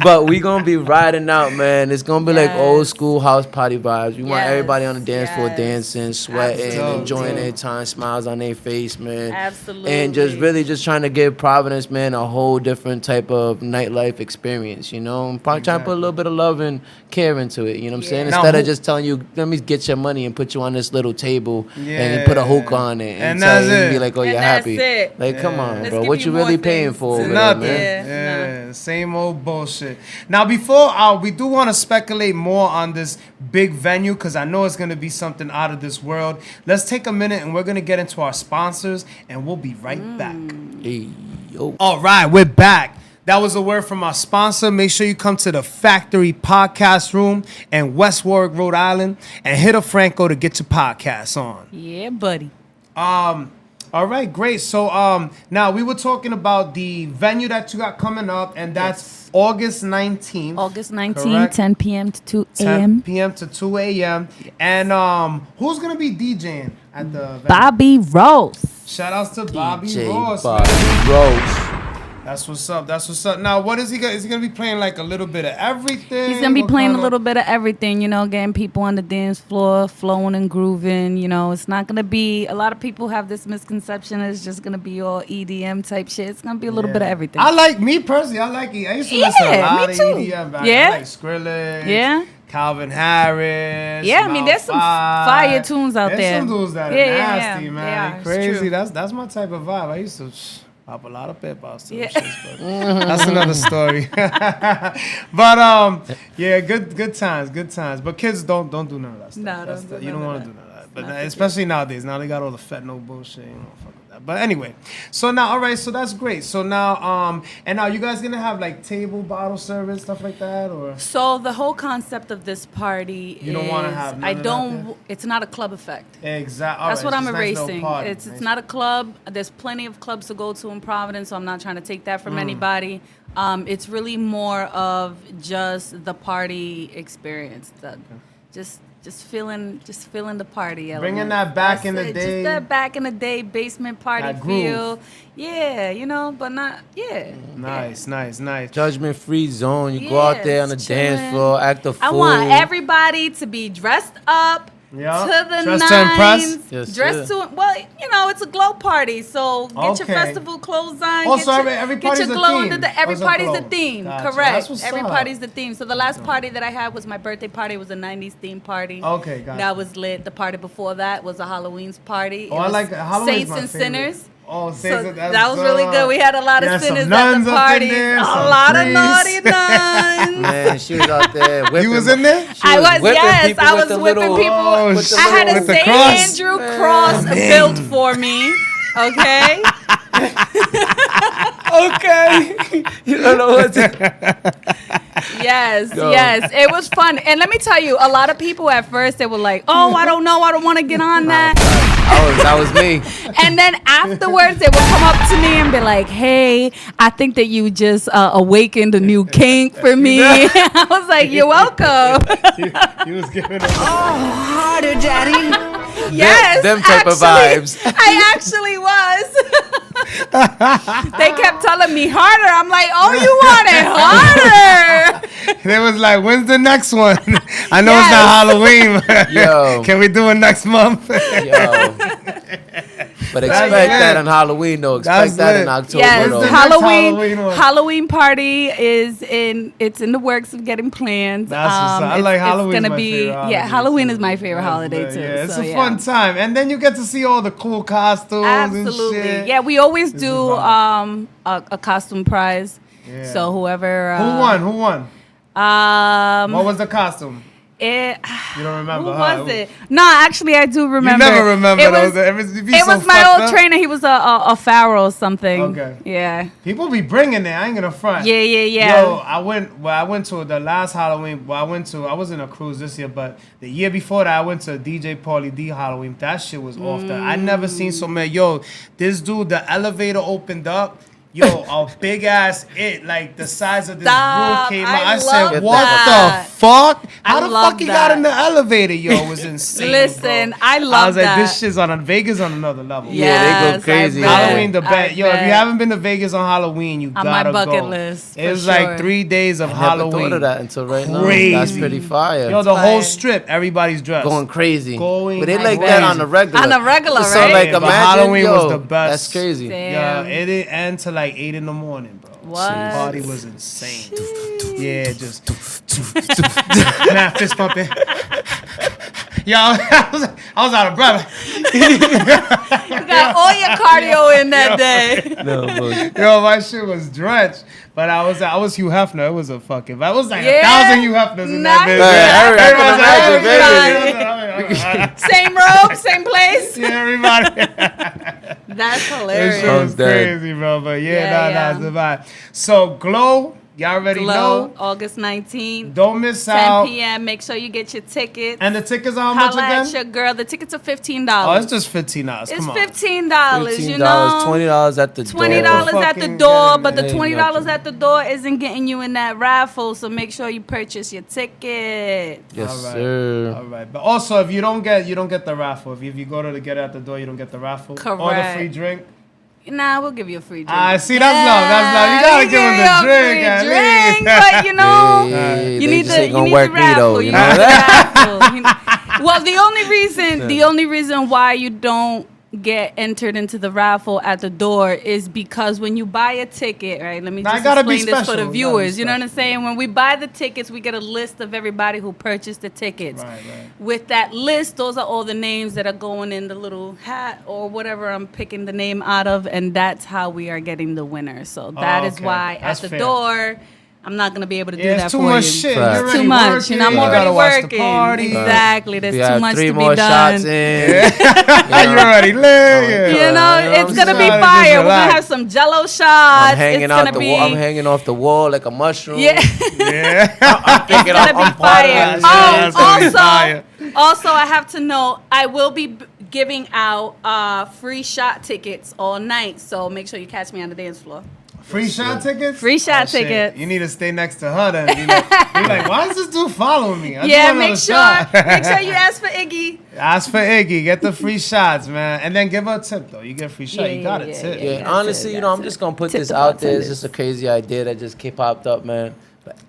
But we gonna be riding out, man. It's gonna be like old school house party vibes. We want Yes, everybody on the dance floor yes. dancing, sweating, Absolutely. enjoying their time, smiles on their face, man. Absolutely. And just really just trying to give Providence, man, a whole different type of nightlife experience, you know? And probably trying to put a little bit of love and care into it, you know what I'm saying? Now, Instead of who- just telling you, let me get your money and put you on this little table and Yeah. put a hook on it And tell that's you and be it. like, oh, And you're that's happy. it. Like, come on, Let's bro. give What you you more really paying things for to over do. there, Nothing. man? Yeah, Yeah, same old bullshit. Now, before we do want to speculate more on this big venue because I know it's going to be something out of this world. Let's take a minute and we're going to get into our sponsors and we'll be right back. Hey, yo. All right, we're back. That was a word from our sponsor. Make sure you come to the Factory Podcast Room in West Warwick, Rhode Island, and hit up Franco to get your podcast on. Yeah, buddy. All right, great. So now we were talking about the venue that you got coming up, and that's August 19th. August 19th, Correct. 10 p.m. to 2 10 a.m. p.m. to 2 a.m. And who's going to be DJing at the venue? Bobby Rose. Shout outs to Bobby DJ Ross. Bobby man. Rose. That's what's up. That's what's up. Now, what is he going to... Is he going to be playing like a little bit of everything? He's gonna be What playing a kinda- little bit of everything, you know, getting people on the dance floor, flowing and grooving. You know, it's not gonna be. A lot of people have this misconception that it's just gonna be all EDM type shit. It's gonna be a little bit of everything. I like, me personally, I like it. I used to listen to a Yeah, lot me of too. EDM back. Yeah. I like Skrillex. Yeah. Calvin Harris. Yeah, I mean, there's some fire tunes out there's there. There's some dudes that are Yeah, yeah, nasty, yeah. man. They are. It's Crazy. true. That's my type of vibe. I used to pop a lot of peppers to Yeah. them shits, but that's another story. But yeah, good times. But kids don't do none of that stuff. No, That's don't do you none don't of want to that. do none of that. But not the especially nowadays, now they got all the fentanyl bullshit. You know, fuck with that. But anyway, so now, all right, so that's great. So now, and now you guys gonna have like table bottle service stuff like that, or So the whole concept of this party You don't wanna have none I of that don't. there? It's not a club effect. exactly? That's what I'm erasing. It's not a club. There's plenty of clubs to go to in Providence, so I'm not trying to take that from anybody. It's really more of just the party experience. Just feeling the party element. Bringing that back That's in the it. day. Just that back in the day basement party That groove. feel. Yeah, you know, but not Nice. Judgment free zone. You go out there on the Yes, dance chillin'. floor, act a fool. I want everybody to be dressed up Yeah. to the Dressed to impress? nines. Yes, dressed sir. to well, you know, it's a glow party, so get Okay. your festival clothes on. Oh, get so your, every get party's your a glow theme. under the Oh, every it's a party's glow. the theme. Gotcha. That's Correct. what's Every up. party's the theme. So the last party that I had was my birthday party. It was a 90s theme party. Okay, gotcha. That was lit. The party before that was a Halloween's party. Oh, It I was like Halloween's Saints my and favorite. Sinners. Oh, So Saints and- that was really good. We had a lot of Yeah, some sinners at nuns the up in parties. there, A some lot of priests. naughty nuns. Man, she was out there whipping. You was in there? She I was, whipping yes, people I with was the whipping little- people. Oh, with the I had a with the St. cross. Andrew cross built for me. Okay. Okay. You don't know what to... Yes, Yo. yes. It was fun. And let me tell you, a lot of people at first, they were like, oh, I don't know. I don't want to get on that. That was me. And then afterwards, they would come up to me and be like, hey, I think that you just awakened a new kink for me. I was like, you're welcome. He was giving it. Oh, harder, daddy. Yes, them type of actually, vibes. I actually was. They kept telling me harder. I'm like, oh, you want it harder? They was like, when's the next one? I know Yes. it's not Halloween. But Yo. can we do it next month? Yo. But expect that on Halloween though. Expect That's that lit. in October Yes, though. next Halloween. Halloween one? Halloween party is it's in the works of getting planned. That's what's up. I like Halloween. It's gonna be Halloween is my favorite holiday too. Yeah, it's so, a fun time, and then you get to see all the cool costumes Absolutely. and shit. Yeah, we always It's do a vibe. a costume prize. Yeah. So whoever Who won? Who won? What was the costume? It, You don't remember? who huh? was it? No, actually, I do remember. You never remember It those. was, It be it so was my fucked old up. trainer. He was a pharaoh or something. Okay. Yeah. People be bringing it. I ain't gonna front. Yeah. Yo, I went to the last Halloween. I was in a cruise this year, but the year before that, I went to DJ Pauly D Halloween. That shit was off the. I never seen so many. Yo, this dude, the elevator opened up. Yo, a big ass like the size of this Stop. room came I out. I said, love what that. the fuck? I How the love fuck he that. got in the elevator? Yo, it was insane. Listen, bro. I love I was like, that. this shit's on Vegas on another level. Yeah, they go Yes, crazy. I bet. Halloween the I best. Yo, if you bet. haven't been to Vegas on Halloween, you On gotta my bucket go. list, It for was sure. like 3 days of Never Halloween. thought of that until right now. Crazy. That's pretty fire. Yo, the whole Fire. strip, everybody's dressed. Going crazy. Going but they like crazy. that on the regular. On the regular, So right? like Yeah, but imagine, Halloween was yo, the best. That's crazy. Damn. Yeah, it didn't end till like 8 in the morning, bro. What? The party was insane. Yeah, just nah, fist pumping. Yo, I was out of breath. You got all your cardio in that day. No, but Yo, my shit was drenched. But I was Hugh Hefner. It was a fucking. I was like Yeah. 1,000 Hugh Hefners in Nice. that bitch. I can imagine, Same robe, same place. Yeah, everybody. That's That hilarious. shit was dead. crazy, bro. But yeah, Yeah. it's the vibe. So Glow, y'all already Glow, know. August 19th, Don't miss 10 out. p.m. Make sure you get your tickets. And the tickets are how much Holla at again? your girl. The tickets are $15. Oh, it's just $15. It's Come on. $15, you $15, know. $20 at the $20 door. at the Fucking door, get it, but the man. $20 at the door isn't getting you in that raffle. So make sure you purchase your ticket. Yes, All right. sir. All right, but also if you don't get the raffle. If you go to get it at the door, you don't get the raffle or the Correct. free drink. Nah, we'll give you a free drink. Ah, see, that's love. That's love. You gotta we give him you the a drink, free at drink, least. but you know, Hey, you they need just the ain't gonna you need work the me raffle. though. You You need know the that? raffle. Well, the only reason why you don't get entered into the raffle at the door is because when you buy a ticket, right? Let me Now, it just gotta be explain this for special. the It gotta be viewers. You know what I'm special. saying? When we buy the tickets, we get a list of everybody who purchased the tickets. Right. With that list, those are all the names that are going in the little hat or whatever I'm picking the name out of, and that's how we are getting the winner. So that is okay. why That's at the fair. door, I'm not gonna be able to do Yeah, that it's too for much you. shit. Right. You're Too already much, working. and I'm You already gotta watch the working. party. Exactly, there's We too have much 3 to be more done. shots in. You already lit. Yeah. You know, You know it's what gonna I'm be saying? fire. Just We're gonna relax. have some Jello shots. I'm hanging it's out gonna the be, wall. I'm hanging off the wall like a mushroom. yeah, Yeah. I'm thinking it's gonna I'm be part of fire. that. Yeah, it's gonna be fire. Also, I have to know I will be giving out free shot tickets all night. So make sure you catch me on the dance floor. Free shot tickets? Free shot shit. tickets. You need to stay next to her then. You're like, why is this dude following me? I just Yeah, want make another sure shot. you ask for Iggy. Ask for Iggy. Get the free shots, man. And then give her a tip, though. You get free shot. You got a tip. Yeah, That's honestly, it, you know, I'm that's just gonna put Tip this the out there. It's bartenders. just a crazy idea that just popped up, man.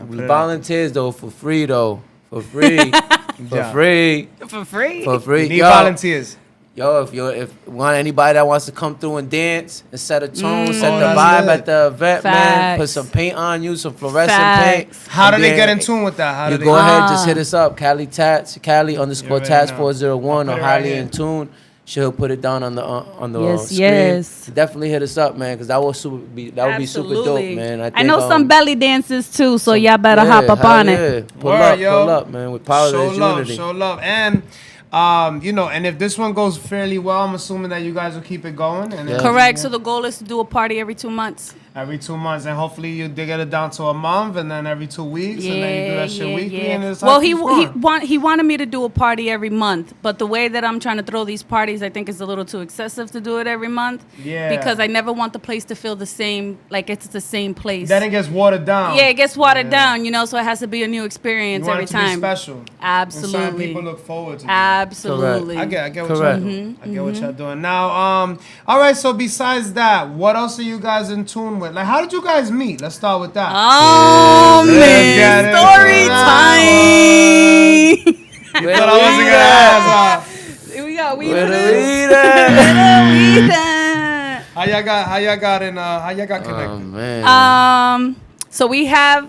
We it out volunteers though for free though, for free, for Yeah. free, For free. for free. We need volunteers. Yo, if want anybody that wants to come through and dance and set a tone, set Oh, the that's vibe good. at the event, man. Put Facts. some paint on you, some fluorescent paint. Facts. How do And they then get in tune with that? How do You they go ahead, just hit us up, Cali Tats, Cali _Tats already know. 401 I'll or put it right highly here. in tune. She'll put it down on the Yes, screen. yes. Definitely hit us up, man, because that would be super dope, Absolutely. man. I think, know some belly dances too, so y'all better yeah, hop up hell on yeah. it. Pull Word, yo. pull up, man. With power, there's unity. Show love. And, you know, and if this one goes fairly well, I'm assuming that you guys will keep it going. And then, Correct. So the goal is to do a party every 2 months. every 2 months, and hopefully you get it down to a month, and then every 2 weeks, and then you do that shit weekly. And it's Well, actually he wanted me to do a party every month, but the way that I'm trying to throw these parties, I think is a little too excessive to do it every month. Yeah. Because I never want the place to feel the same, like it's the same place. Then it gets watered down. Yeah, it gets watered down, you know, so it has to be a new experience You want every it to be time. special. And certain Absolutely. people look forward to it. Absolutely. I get what Correct. y'all doing. I get what y'all doing. Now, all right, so besides that, what else are you guys in tune with? Like, how did you guys meet? Let's start with that. Oh, Let's get man. it. Story time. You thought I wasn't gonna ask, We got weed Where for the this. weed at? Weed at. how y'all got connected? Oh, man. So we had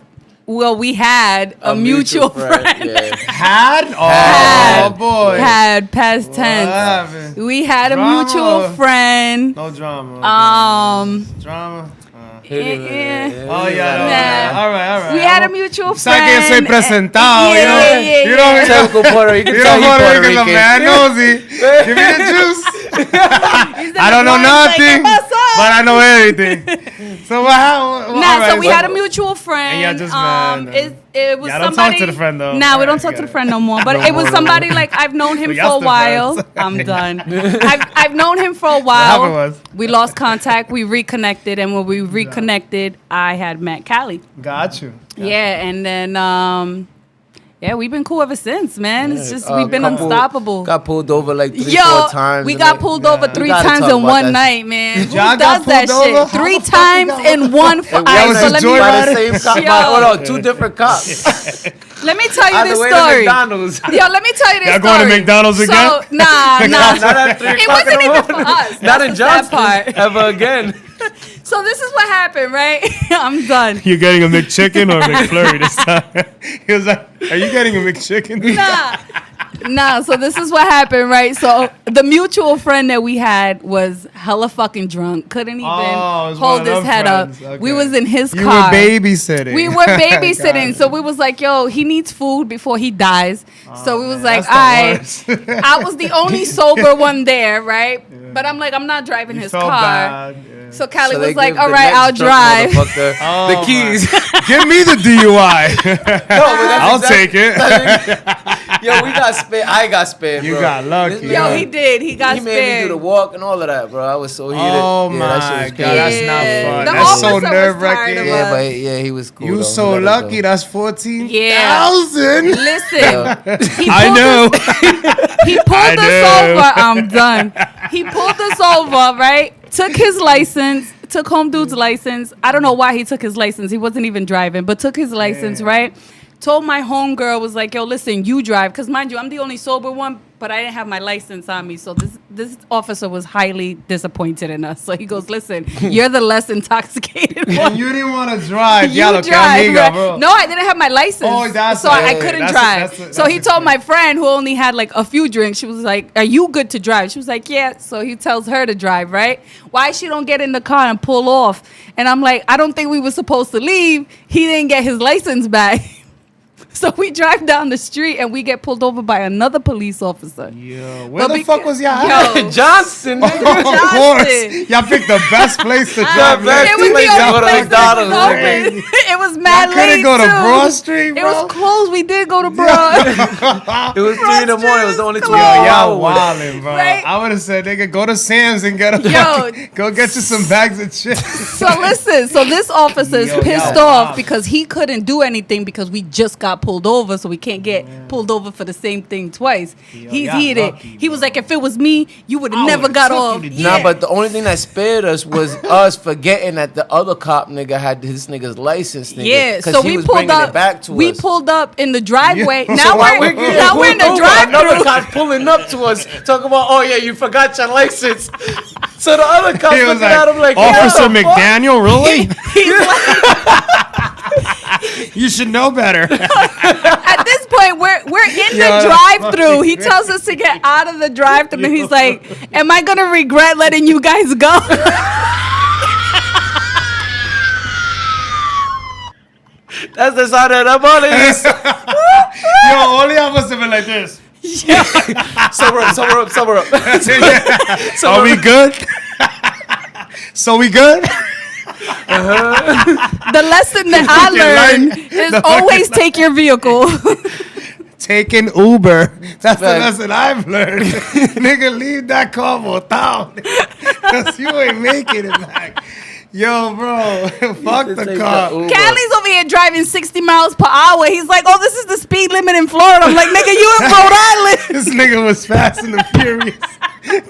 a mutual friend. Yeah. Had? Oh, Had. boy. Had past What tense. happened? We had a Drama. mutual friend. No drama. Drama. Hit it, Yeah. man. Oh, yeah. No, Nah. All right. We had a mutual Sabe friend. que soy presentado, you know? Yeah. You know, Typical Puerto Rican. you tell know, he Puerto Rican, the Rican. man nosy. Give me the juice. I don't know nothing, but I know everything. So what happened? Nah, so we had a mutual friend. And y'all just met, it was Y'all don't somebody. talk to the friend, though. Nah, we Alright, don't talk to the got friend no more. But it was somebody like I've known him But for y'all a still while. friends. I'm done. I've known him for a happened while. was- We lost contact. We reconnected, and when we reconnected, I had met Cali. Got you. Yeah, and then yeah, we've been cool ever since, man. It's just we've been Couple- unstoppable. Got pulled over like 3-4 Yo, times. we and got like- pulled over Yeah. 3 We gotta times talk in about one that night, man. Who Y'all got does that pulled over? shit? How 3 the fuck you times got- in one. And we Alright, was so just let me, by the joyriding? same cop. Yo. Hold on, 2 different cops. let me tell you On the this way to story. McDonald's. Yo, let me tell you this Y'all story. going to McDonald's again? So, nah. Not at 3 It o'clock wasn't in the even for morning. us. Not That's in the sad Johnston part. ever again. So this is what happened, right? I'm done. You getting a McChicken or a McFlurry this time? He was like, "Are you getting a McChicken?" Nah, so this is what happened, right? So the mutual friend that we had was hella fucking drunk. Couldn't even Oh, it was one hold of his them head friends. up. Okay. We was in his You car. were babysitting. We were babysitting. Got So it. we was like, yo, he needs food before he dies. So we was man, like, that's the worst. I was the only sober one there, right? But I'm like, I'm not driving You his felt car. bad. Yeah. So Callie So they was like, give all the right, next I'll drunk drive. motherfucker Oh, the keys. Give me the DUI. I'll exactly- take it. Yo, we got spared. I got spared, You bro. got lucky. This Yo, man- he did. He got He made me do spared. the walk and all of that, bro. I was so heated. Oh Yeah, my that shit was God, crazy. that's not fun. The That's so officer was tired nerve-wracking. of Yeah, us. but yeah, he was cool. You though. so He let us lucky. go. That's 14,000. Listen, he I pulled know. He pulled I us know. over. I'm done. He pulled us over, right? Took his license, took home dude's license. I don't know why he took his license. He wasn't even driving, but took his license, right? Told my homegirl, was like, yo, listen, you drive. Because mind you, I'm the only sober one, but I didn't have my license on me. So this officer was highly disappointed in us. So he goes, listen, you're the less intoxicated one. And you didn't want to drive. You Ya lo que drive, amiga, right? bro. No, I didn't have my license. Oh, that's so I it. couldn't That's drive. it, that's So it, he that's told it. my friend who only had like a few drinks, she was like, are you good to drive? She was like, yeah. So he tells her to drive, right? Why she don't get in the car and pull off? And I'm like, I don't think we were supposed to leave. He didn't get his license back. So we drive down the street and we get pulled over by another police officer. Yo, where But the fuck was y'all at? Yo, Johnson. Of course. Johnson. Y'all picked the best place to The drive. best it was place the to only go to place that was McDonald's. open. nigga. It was mad Y'all late couldn't go to too. Broad Street, bro. It was closed. We did go to Broad. It was 3 in the morning. It was the only 2 Close. Y'all hours. wildin', bro. Right? I would have said, nigga, go to Sam's and get a Yo. go get you some bags of chips. So listen, so this officer is Yo, pissed y'all off wild. because he couldn't do anything because we just got pulled over, so we can't get pulled over for the same thing twice. He's y'all heated. lucky, He was bro. like, if it was me, you would I have never would've got took off. you to Nah, but the only thing that spared us was us forgetting that the other cop nigga had his nigga's license, nigga. Yeah, 'Cause so he we was pulled bringing up. it back to We us. pulled up in the driveway. Yeah. Now So why we're we getting now we're in the Pulled over, another drive-through. cop pulling up to us, talking about, oh yeah, you forgot your license. So the other cop He was looking at him like, Officer what the fuck? McDaniel, really? He's like, You should know better. at this point, we're in Yo, the that's drive-through. He fucking tells us to get out of the drive-through, and he's like, "Am I gonna regret letting you guys go?" That's the side of the money. Yo, only I must have been like this. Sober up, sober up, sober up. Are we good? So we good? The lesson that I fucking learned light. is The always fucking take your vehicle. Taking Uber. That's the Fact. lesson I've learned. Nigga, leave that car botado. Because you ain't making it back. Yo, bro, fuck the Take car. Uber. Cali's over here driving 60 miles per hour. He's like, oh, this is the speed limit in Florida. I'm like, nigga, you in Rhode Island. This nigga was Fast and the Furious.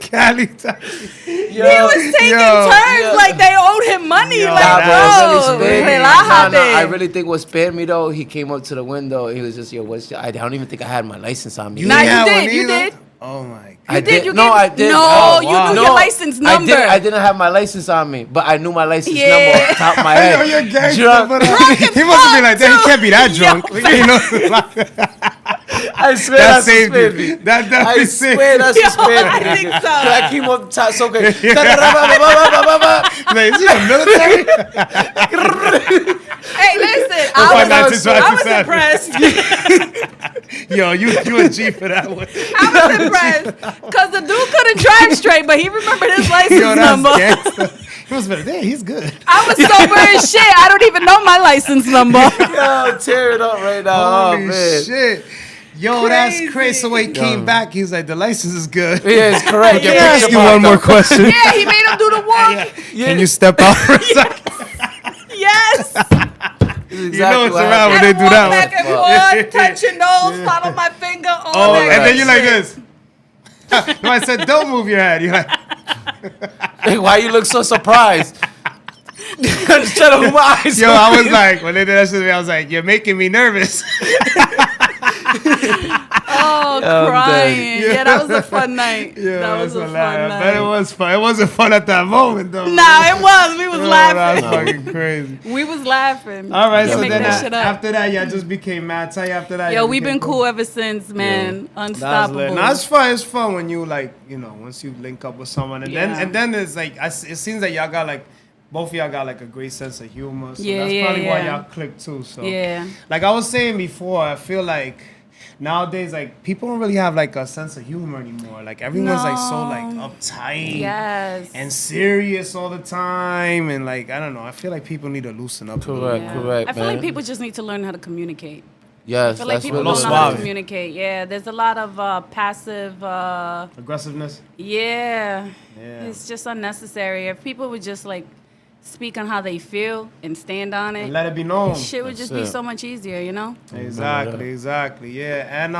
Cali Tats. He was taking turns like they owed him money. Yo, like, that bro, really spared me. relájate. I really think what spared me though, he came up to the window. He was just, yo, what's your, I don't even think I had my license on me. Nah, didn't have you one did. You either? did. Oh my god. I did. You No, gave- I did. No, Oh, you wow. knew your license number. I didn't have my license on me, but I knew my license Yeah. number off the top of my Yo, head. you're gangster, Drunk. but Drunk as he must have been like, fuck, damn, he can't be that too. drunk. Yo. You know, I swear that that saved suspended you. me. That I definitely saved swear you. that Yo, suspended I me. think so. I came up the top so good. Like, is he a military? Hey, listen, Why I not was, just I watch was this impressed. Yo, you a G for that one. I was impressed because the dude couldn't drive straight, but he remembered his license Yo, number. that's gangster. He was better. Damn, he's good. I was sober as shit. I don't even know my license number. Yo, tear it up right now. Holy Oh, man. shit. Yo, that's crazy. So when he came Yo. back, he was like, the license is good. Yeah, it's correct. Can Your I ask picture you one popped more up. question? Yeah, he made him do the walk. Can you step out for a second? Yes. Exactly You know it's what around when happened. they And do walk that back one. and forth, touch your nose, follow my finger. All Oh, that and then you're like shit. this. No, I said, don't move your head. You're like, Hey, why you look so surprised? I'm just trying to move my eyes. yo, I was like, when they did that shit to me, I was like, you're making me nervous. Oh, I'm crying. dead. Yeah, that was a fun night. Yeah, that was a fun I night. bet it was fun. It wasn't fun at that moment, though. Nah, it was. We was Oh, laughing. that's fucking crazy. We was laughing. All right, You so make then that shit up. after that, y'all just became mad. Tell you after that. Yo, y'all we've became been cool ever since, man. That's Unstoppable. lit. No, it's fun. It's fun when you like, you know, once you link up with someone, and Yeah. then it's like, it seems like y'all got like, both of y'all got like a great sense of humor. So Yeah, that's yeah, probably why yeah. y'all click too. So Yeah. like I was saying before, I feel like nowadays like people don't really have like a sense of humor anymore. Like everyone's like so like uptight. Yes. And serious all the time, and like I don't know. I feel like people need to loosen up. a little Correct, bit. correct, I feel man. like people just need to learn how to communicate. Yes, I feel like that's people what don't it know how is. to communicate. Yeah, there's a lot of passive. Aggressiveness. Yeah. Yeah. It's just unnecessary. If people would just like speak on how they feel and stand on it, And let it be known. shit would just be That's it. so much easier, you know? Exactly. Yeah, and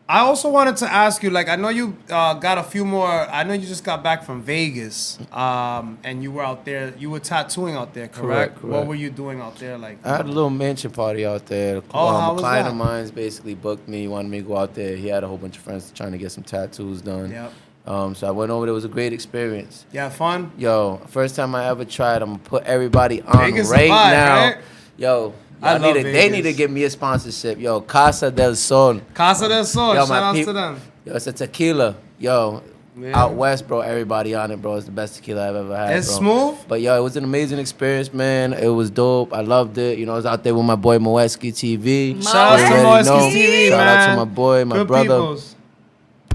I also wanted to ask you, like, I know you got a few more. I know you just got back from Vegas, and you were out there. You were tattooing out there, correct? Correct. What were you doing out there, like? I had a little mansion party out there. How A was client that? of mine's basically booked me, wanted me to go out there. He had a whole bunch of friends trying to get some tattoos done. Yep. So I went over there. It was a great experience. You had fun? Yo, first time I ever tried. I'm gonna put everybody on Vegas right a vibe, now. right? Yo, I y'all love they Vegas. need to give me a sponsorship. Yo, Casa del Sol. Casa del Sol. Yo, Shout out peop- to them. Yo, it's a tequila. Yo, Yeah. out west, bro. Everybody on it, bro. It's the best tequila I've ever had. It's bro. smooth? But yo, it was an amazing experience, man. It was dope. I loved it. You know, I was out there with my boy Moeski TV. Shout out to You already Moeski know. TV, Shout out to man. my boy, my Good brother. peoples.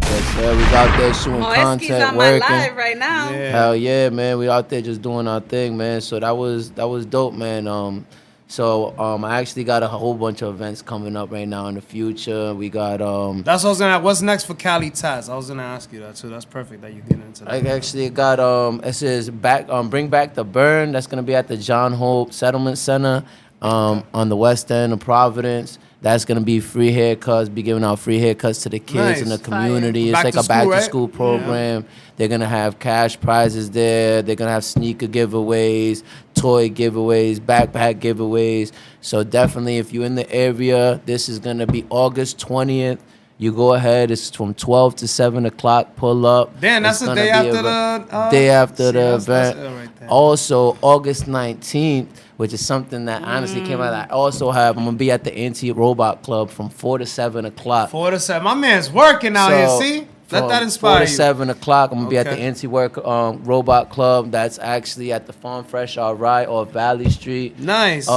Yes, sir. We was out there shooting Moeski's content, on my working. live right now. Yeah. Hell yeah, man. We out there just doing our thing, man. So that was dope, man. I actually got a whole bunch of events coming up right now in the future. We got That's what I was gonna. What's next for Cali Tats? I was gonna ask you that too. That's perfect that you get into that. I actually got it says Bring Back the Burn. That's gonna be at the John Hope Settlement Center on the west end of Providence. That's gonna be free haircuts. Be giving out free haircuts to the kids in the Nice. community. Fire. It's like Back a to back school, to right? school program. They're gonna have cash prizes there. They're gonna have sneaker giveaways, toy giveaways, backpack giveaways. So definitely, if you're in the area, this is gonna be August 20th. You go ahead. It's from 12 to 7 o'clock. Pull up. Damn, that's It's the gonna day be after the day after see, the that's event. it right there. Also, August 19th, which is something that honestly came out. I also have. I'm gonna be at the Anti-Robot Club from 4 to 7 o'clock. 4 to 7. My man's working out here. See, let from that 4 inspire to you. 7 o'clock. I'm gonna be at the Okay. Anti-Robot Club. That's actually at the Farm Fresh Right off Valley Street. Nice.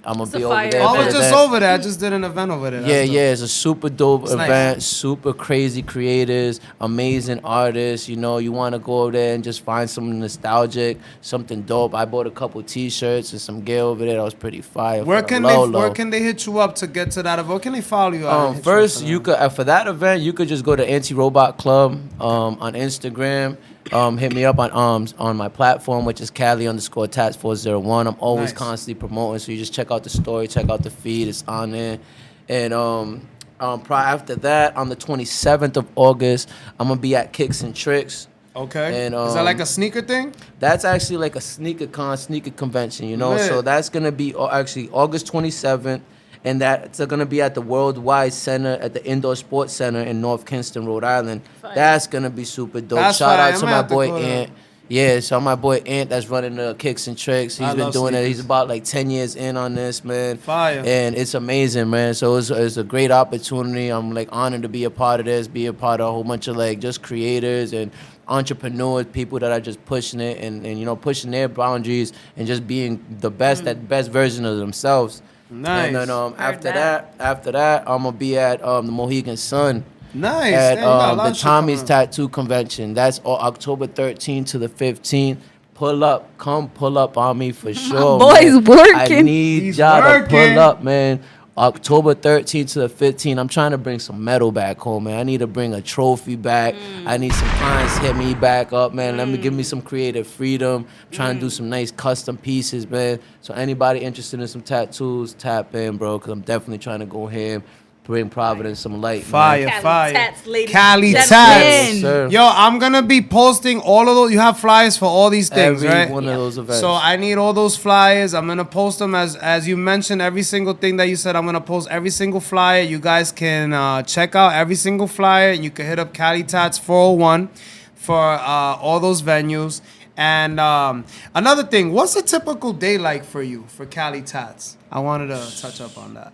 I'm gonna It's a be over fire there. I for was the just event. over there. I just did an event over there. Yeah, That's dope. yeah, it's a super dope It's nice. event, super crazy creators, amazing artists. You know, you want to go over there and just find something nostalgic, something dope. I bought a couple T-shirts and some gear over there that was pretty fire. Where for the can low, they low. Where can they hit you up to get to that event? Where can they follow you? At and hit you up First, for you that? could for that event, you could just go to Spot Club on Instagram. Hit me up on my platform, which is Cali_Tats 401. I'm always constantly promoting, so you just check out the story, check out the feed. It's on there. And after that, on the 27th of August, I'm gonna be at Kicks and Tricks. Okay. And, is that like a sneaker thing? That's actually like a sneaker convention, you know. Lit. So that's gonna be actually August 27th. And that's going to be at the Worldwide Center at the Indoor Sports Center in North Kingston, Rhode Island. Fire. That's going to be super dope. That's Shout fire. out to I might my have to boy go there. Ant. Yeah, so my boy Ant that's running the Kicks and Tricks. He's I been love doing it. sneakers. He's about like 10 years in on this, man. Fire. And it's amazing, man. So it's a great opportunity. I'm like honored to be a part of this, be a part of a whole bunch of like just creators and entrepreneurs, people that are just pushing it and you know, pushing their boundaries and just being the best, that best version of themselves. Nice. And then after that, I'm gonna be at the Mohegan Sun Nice. at Damn, you got a lot the of shit Tommy's coming up. Tattoo Convention. That's October 13th to the 15th. Come pull up on me for sure. boy's man. working. I need He's y'all to working. pull up, man. October 13th to the 15th. I'm trying to bring some metal back home, man. I need to bring a trophy back. I need some clients hit me back up, man. Let me give me some creative freedom. I'm trying to do some nice custom pieces, man. So anybody interested in some tattoos, tap in, bro, because I'm definitely trying to go ahead, bring Providence some light, Fire, man. Cali fire. Tats, ladies Cali and Tats. gentlemen. Yes, sir. Yo, I'm gonna be posting all of those. You have flyers for all these things, Every right? one of those events. So I need all those flyers. I'm gonna post them as you mentioned. Every single thing that you said, I'm gonna post every single flyer. You guys can check out every single flyer, and you can hit up Cali Tats 401 for all those venues. And another thing, what's a typical day like for you for Cali Tats? I wanted to touch up on that.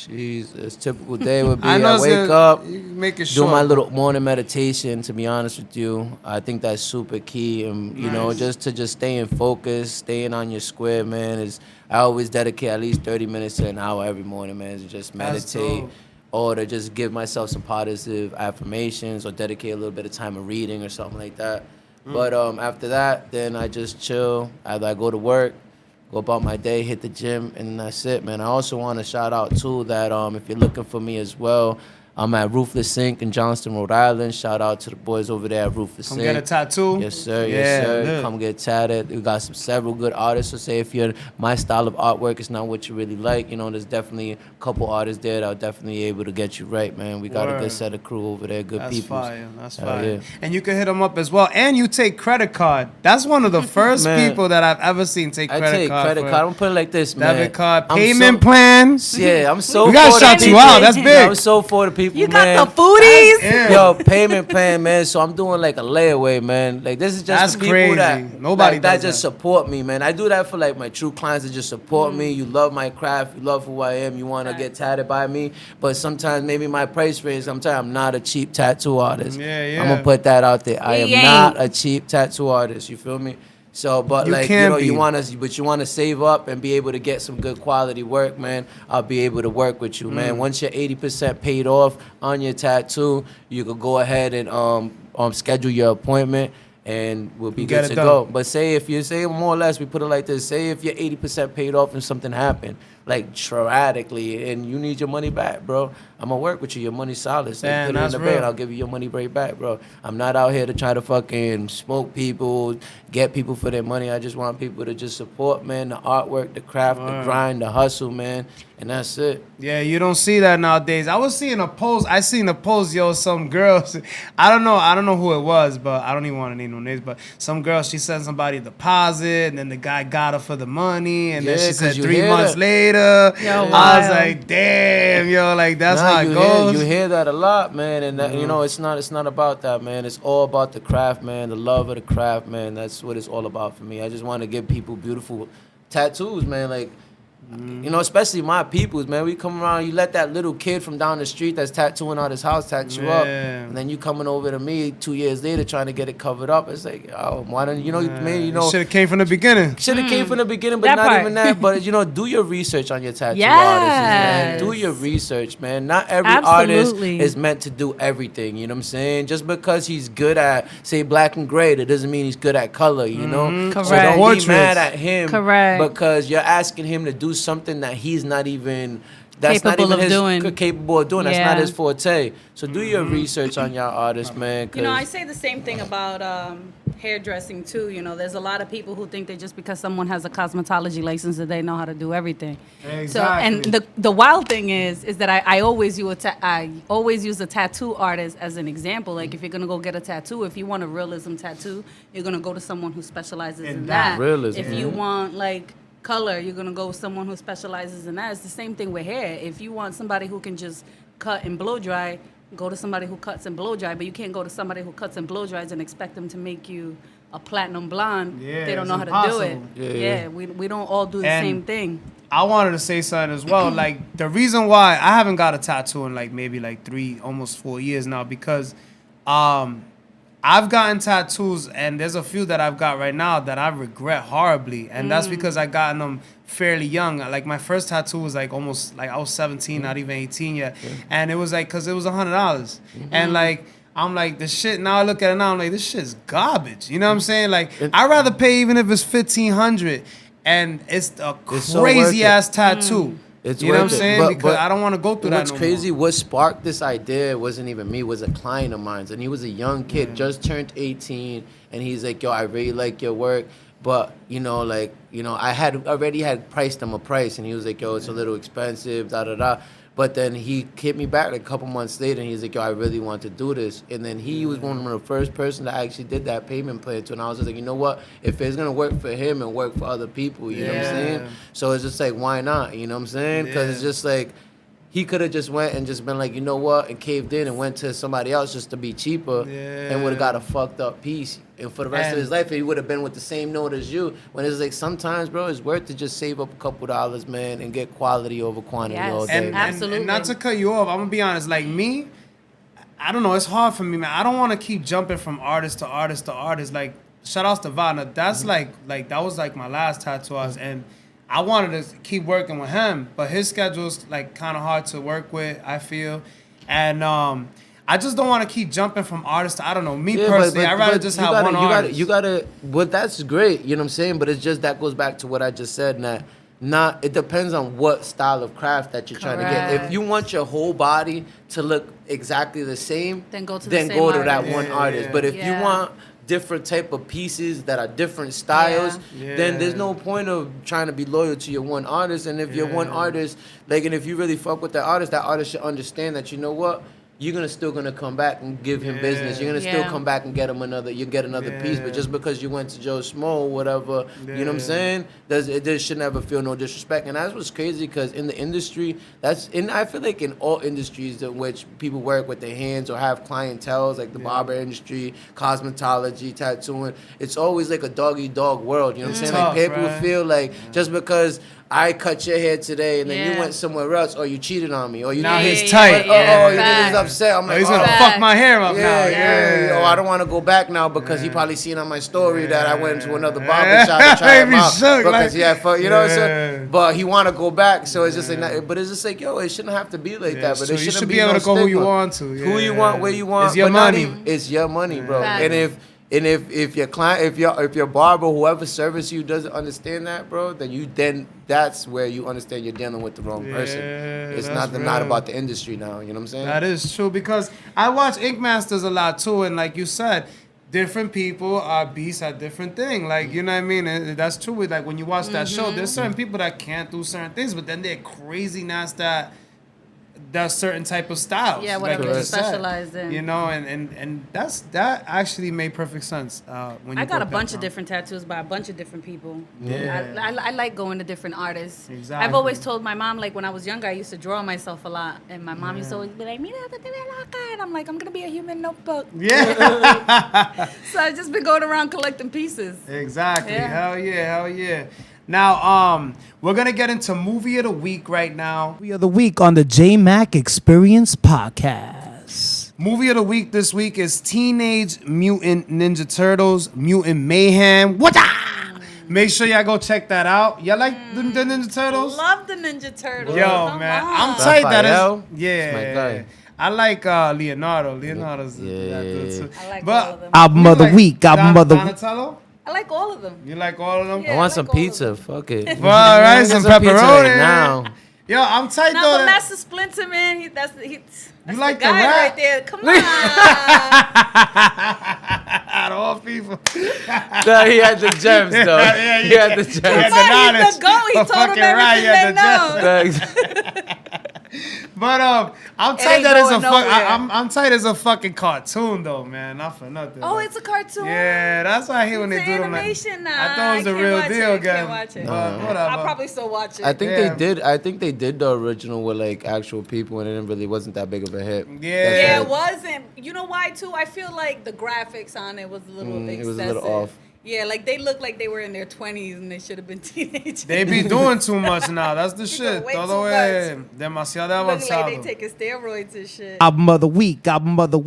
Jesus, typical day would be I know I it's wake gonna- up, you make it do short. my little morning meditation. To be honest with you, I think that's super key, and you know, just staying focused, staying on your square, man. Is I always dedicate at least 30 minutes to an hour every morning, man, to just That's meditate. dope. Or to just give myself some positive affirmations, or dedicate a little bit of time of reading or something like that. But after that, then I just chill. Either I go to work, go about my day, hit the gym, and that's it, man. I also want to shout out too that if you're looking for me as well, I'm at Ruthless Ink in Johnston, Rhode Island. Shout out to the boys over there at Ruthless Come Ink. get a tattoo. Yes, sir. Yeah, Yes, sir. lit. Come get tatted. We got several good artists. So say if my style of artwork is not what you really like, you know, there's definitely a couple artists there that are definitely able to get you right, man. We got a Word. good set of crew over there, good That's people. fire. That's Hell fire. yeah. And you can hit them up as well. And you take credit card. That's one of the first Man. people that I've ever seen take I credit take card. credit for card. I'm gonna put it like this, man. Debit card, I'm payment so- plans. Yeah, I'm so. We gotta for the shout you people. out. That's big. I'm so for the people, You man. got the foodies? Yeah. Yo, payment plan, man. So I'm doing like a layaway, man. Like this is just That's for people crazy. that Nobody like, that does just that. support me, man. I do that for like my true clients that just support me. You love my craft, you love who I am. You want to get tatted by me, but sometimes maybe my price range. Sometimes I'm not a cheap tattoo artist. Yeah, yeah. I'm gonna put that out there. I am He ain't. not a cheap tattoo artist. You feel me? So, but You like can know, be. you want to save up and be able to get some good quality work, man. I'll be able to work with you, Mm. man. Once you're 80% paid off on your tattoo, you could go ahead and schedule your appointment, and we'll be Get good it to done. go. But say if you're saying more or less, we put it like this: say if you're 80% paid off and something happened, like traumatically, and you need your money back, bro, I'm gonna work with you. Your money's solid. So Damn, put it in that's the real. bank. I'll give you your money right back, bro. I'm not out here to try to fucking smoke people, get people for their money. I just want people to just support, man, the artwork, the craft, the Word. grind, the hustle, man, and that's it. Yeah, you don't see that nowadays. I was seeing a post. I seen a post, yo, some girls. I don't know who it was, but I don't even want to name no names. But some girl, she sent somebody a deposit, and then the guy got her for the money, and then Yeah, she 'cause said you 3 hear months that. later. Yo, I was wild. like, damn, yo, like that's Nah, how it you goes. you hear that a lot, man, and that, you know it's not about that, man. It's all about the craft, man. The love of the craft, man. That's what it's all about for me. I just want to give people beautiful tattoos, man. Like. You know, especially my peoples, man. We come around, you let that little kid from down the street that's tattooing out his house tattoo up, Yeah. and then you coming over to me 2 years later trying to get it covered up. It's like, oh, why don't you know, man? You know, should have came from the beginning. should have came from the beginning, but That not part. even that. But you know, do your research on your tattoo Yes. artists, man. Do your research, man. Not every artist Absolutely. is meant to do everything. You know what I'm saying? Just because he's good at, say, black and gray, that doesn't mean he's good at color. You know, so Correct. don't Portraits. be mad at him, Correct. because you're asking him to do something that he's not even that's Capable not of even doing. capable of doing. That's Yeah. not his forte. So do your research on your artist, man. You know, I 'cause- say the same thing about hairdressing too. You know, there's a lot of people who think that just because someone has a cosmetology license that they know how to do everything. Exactly. So, and the wild thing is that I always use a tattoo artist as an example. Like if you're gonna go get a tattoo, if you want a realism tattoo, you're gonna go to someone who specializes in that. Realism. If you want like color, you're gonna go with someone who specializes in that. It's the same thing with hair. If you want somebody who can just cut and blow dry, go to somebody who cuts and blow dry. But you can't go to somebody who cuts and blow dries and expect them to make you a platinum blonde. Yeah, they don't it's know how to do it. impossible. Yeah. We don't all do the And same thing. I wanted to say something as well. Like the reason why I haven't got a tattoo in like maybe like 3, almost 4 years now, because I've gotten tattoos and there's a few that I've got right now that I regret horribly, and that's because I gotten them fairly young. Like my first tattoo was like almost like I was 17, not even 18 yet, and it was like because it was $100, and like. I'm like, the shit, now I look at it now, I'm like, this shit's garbage. You know what I'm saying? Like, I'd rather pay even if it's $1,500 and it's a It's so worth crazy it. ass tattoo. It's You know what I'm worth it. saying? Because I don't want to go through that What's no crazy, more. what sparked this idea wasn't even me, it was a client of mine. And he was a young kid, just turned 18. And he's like, yo, I really like your work. But, I had already priced him a price. And he was like, yo, it's a little expensive, da-da-da. But then he hit me back like a couple months later, and he's like, yo, I really want to do this. And then he was one of the first person that I actually did that payment plan to. And I was just like, you know what? If it's going to work for him and work for other people, you know what I'm saying? So it's just like, why not? You know what I'm saying? Because it's just like, he could have just went and just been like, you know what? And caved in and went to somebody else just to be cheaper and would have got a fucked up piece. And for the rest of his life, he would have been with the same note as you. When it's like, sometimes, bro, it's worth to just save up a couple dollars, man, and get quality over quantity all day. And, man. Absolutely. and not to cut you off, I'm gonna be honest. Like me, I don't know. It's hard for me, man. I don't want to keep jumping from artist to artist to artist. Like shout outs to Vana. That's like that was like my last tattoo artist, and I wanted to keep working with him, but his schedule's like kind of hard to work with, I feel, and I just don't want to keep jumping from artist to, I don't know, me personally, I'd rather just have one artist. You gotta, but that's great, you know what I'm saying? But it's just, that goes back to what I just said, that it depends on what style of craft that you're trying to get. If you want your whole body to look exactly the same, Then go to that artist. one artist. But if you want different type of pieces that are different styles, then there's no point of trying to be loyal to your one artist. And if you're one artist, like, and if you really fuck with that artist should understand that, you know what, you're still gonna come back and give him business. You're gonna still come back and get him another piece. But just because you went to Joe Smo, whatever, you know what I'm saying? There should never feel no disrespect. And that's what's crazy, because in the industry, I feel like in all industries in which people work with their hands or have clientele, like the barber industry, cosmetology, tattooing, it's always like a dog-eat-dog world. You know what I'm saying? Tough, Like people right? feel like just because I cut your hair today and then you went somewhere else, or you cheated on me, or you Now did he's this, tight. you did this upset. I'm like, He's gonna oh, fuck my hair up now. yeah. Oh, I don't want to go back now because he probably seen on my story that I went to another barber shop to try him He out shook, because like- he had fun, you know. Yeah. So, but he want to go back, so it's just like, but it's just like, yo, it shouldn't have to be like that. But So it you shouldn't should be be able no to go who you stigma. want to. Who you want, where you want. It's your but not money. even- It's your money, bro. Facts. And if your client, if your barber, whoever service you doesn't understand that, bro, then that's where you understand you're dealing with the wrong person. It's that's not real. about the industry now. You know what I'm saying? That is true, because I watch Ink Masters a lot too, and like you said, different people are beasts at different things. Like, you know what I mean? And that's true with, like, when you watch that show, there's certain people that can't do certain things, but then they're crazy nasty at that certain type of styles. Yeah, whatever like they you said. specialize in. You know, and that actually made perfect sense when you I got a broke that bunch of down. different tattoos by a bunch of different people. Yeah. I like going to different artists. Exactly. I've always told my mom, like when I was younger, I used to draw myself a lot. And my mom used to always be like, Mira, te veo loca. And I'm like, I'm going to be a human notebook. Yeah. So I've just been going around collecting pieces. Exactly. Yeah. Hell yeah. Now, we're gonna get into movie of the week right now. Movie of the week on the Jmack Experience Podcast. Movie of the week this week is Teenage Mutant Ninja Turtles, Mutant Mayhem. What? Make sure y'all go check that out. Y'all like the Ninja Turtles? Love the Ninja Turtles. Yo, Come man, on. I'm tight that Raphael? is. Yeah. That's my guy. I like Leonardo. Leonardo's that dude too. I like But all of them. Album of the like week. Album of the week. Donatello? I like all of them. You like all of them? Yeah. I want I some like all of pizza. them. Fuck it. Well, all right, Get some pizza pepperoni. right now. Yo, I'm tight Now, though. but Master Splinter, man, that's like the the guy rap? right there. Come on. Out of all people. No, he had the gems though. Yeah, He had the gems. He had Come on, knowledge. he's the GOAT. He Oh, told him fucking right, he everything had they the know. But I'm It tight ain't that it's a going fuck. nowhere. I'm tight as a fucking cartoon though, man. Not for nothing. Oh, Like, it's a cartoon? yeah, that's why I hate when It's they an do them. Like, animation now. I thought it was the can't real watch deal it. again. Can't watch it. But whatever. I'll probably still watch it. I think Yeah. they did. I think they did the original with like actual people, and it really wasn't that big of a hit. Yeah. That's Yeah, right. it wasn't. You know why too? I feel like the graphics on it was a little excessive. it was a little off. Yeah, like they looked like they were in their 20s and they should have been teenagers. They be doing too much now. That's the You shit. doing way Todo too es demasiado Looking like they avanzado. taking steroids and shit. Album of the week on the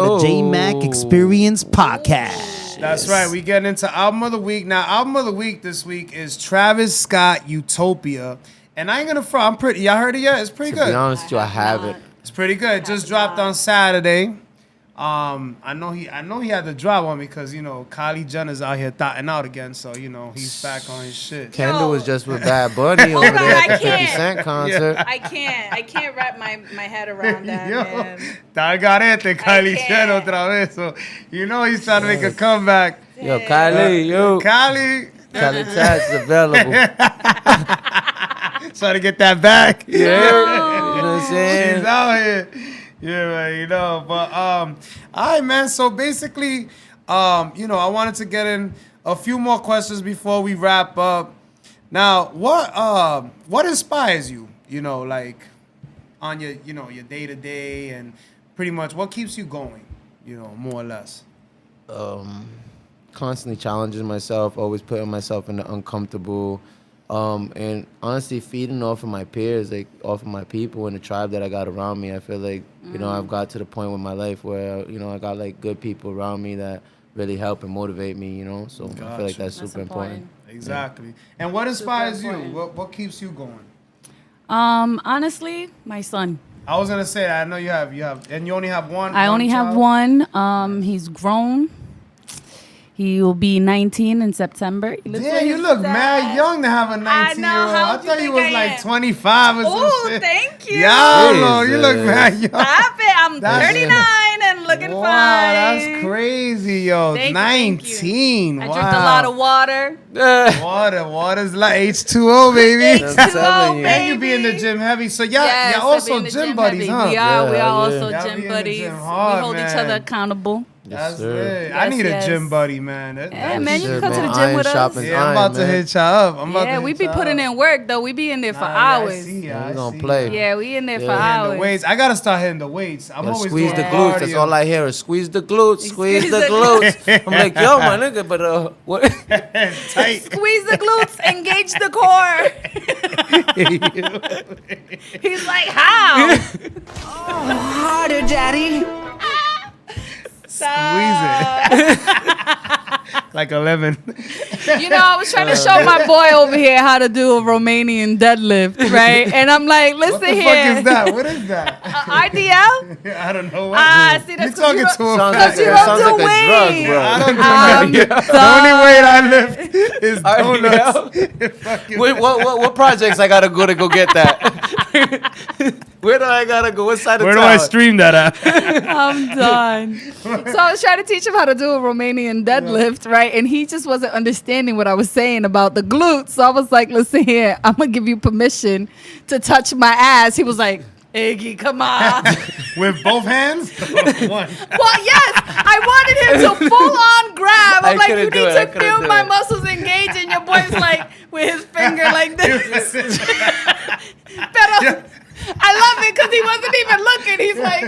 Oh. Jmack Experience Podcast. That's right. We getting into album of the week now. Album of the week this week is Travis Scott, Utopia, and I ain't gonna front. I'm pretty. Y'all heard it yet? It's pretty To be good. honest with you, I haven't. It's pretty good. It just dropped on Saturday. I know he had to drop one because Kylie Jenner's out here thotting out again, so he's back on his shit. Kendall was just with Bad Bunny over Hold on, there I at the 50 can't. Cent concert. I can't wrap my head around that, Yo, man. tal garete, Kylie can't. Jenner otra vez. So he's trying to make a comeback. Yo, Kylie, yo. Kylie, Cali Tats is available. trying to get that back. Yeah. You know what I'm saying? She's out here. Yeah, man, but all right, man. So basically, I wanted to get in a few more questions before we wrap up. Now, what inspires you? Like on your your day to day, and pretty much what keeps you going? More or less. Constantly challenging myself, always putting myself in the uncomfortable, and honestly feeding off of my peers, like off of my people and the tribe that I got around me. I feel like I've got to the point with my life where I got like good people around me that really help and motivate me. So I feel like that's super important. Exactly. And what inspires you? important. What keeps you going? Honestly, my son. I was gonna say that. I know you have, and you only have one. I only have child? one. He's grown. He will be 19 in September. He looks Yeah, like you his look dad. mad young to have a 19-year-old. how I old you thought you think was I like am? 25 or some Oh, shit. thank you. Yo, you look mad young. Stop it. I'm That's- 39 and looking Wow, fine. that's crazy, yo. Thank you, 19. I Wow. drink a lot of water. Water's like H2O, baby. H2O, baby. And you be in the gym heavy. So y'all Yes, I be also in the gym buddies, heavy. huh? We are Yeah, also Y'all be in gym the buddies. gym hard, We hold each man. other accountable. That's sir. it. I Yes, need a yes. gym buddy, man. Yeah, man, you Shit, can come to man. the gym Iron with us. sharpens Yeah, I'm about to man. hit y'all up. Yeah, we be putting in work though. We be in there for hours. Yeah, we gonna play. Yeah, we in there for Yeah. Hitting hours. the weights. I gotta start hitting the weights. I'm Gotta always squeeze doing the glutes. That's cardio. all I hear is squeeze the glutes, squeeze Squeeze the the glutes. I'm like, yo, my nigga, but what? Tight. Squeeze the glutes, engage the core. He's like, how? Harder, Daddy. Squeeze it. Like a lemon. You know, I was trying to show my boy over here how to do a Romanian deadlift, right? And I'm like, listen What the here. fuck is that? What is that? RDL? I don't know what. See, you that's 'cause talking you to don't- a Sounds fat like, you it don't sounds do like a weight. drug, I bro. don't do that. The only weight I lift is donuts. RDL? Fucking- What projects I gotta go to go get that? Where do I gotta go? What side of Where do town? I stream that at? I'm done. So I was trying to teach him how to do a Romanian deadlift, right? And he just wasn't understanding what I was saying about the glutes. So I was like, listen here, I'm going to give you permission to touch my ass. He was like, Iggy, come on. With both hands? One. Well, yes, I wanted him to full on grab. I'm I like, you couldn't need do it. I to couldn't feel do my it. muscles engage. And your boy's like, with his finger like this. Pero I love it because he wasn't even looking. He's like,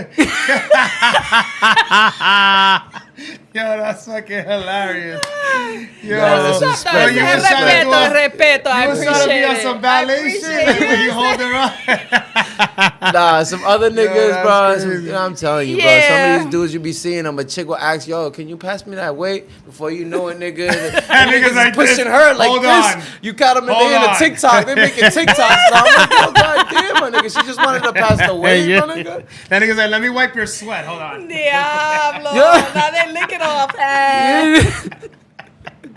Yo, that's fucking hilarious. Yo, that's Shut respect. up. Yo, you was trying to do Respeto. I you was trying to be on appreciate some it. ballet shit. Like when you hold her up. Nah, some other niggas, that's bro. crazy. I'm telling you, bro. Yeah. Some of these dudes you be seeing them, a chick will ask, yo, can you pass me that weight? Before you know it, nigga. And niggas niggas like pushing this. her like Hold this. on. You got them in Hold they in a on. TikTok. They making TikToks. So I'm like, yo, god damn, my nigga. She just wanted to pass the weight, Yeah. my nigga. That nigga's like, let me wipe your sweat. Hold on. Diablo. Yeah. Now they lick it off.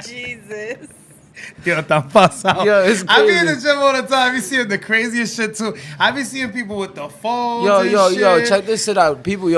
Jesus. Yo, tan pasado. Yo, it's I be in crazy. the gym all the time. I be seeing the craziest shit too. I be seeing people with the phones. Yo, and shit. check this shit out. People,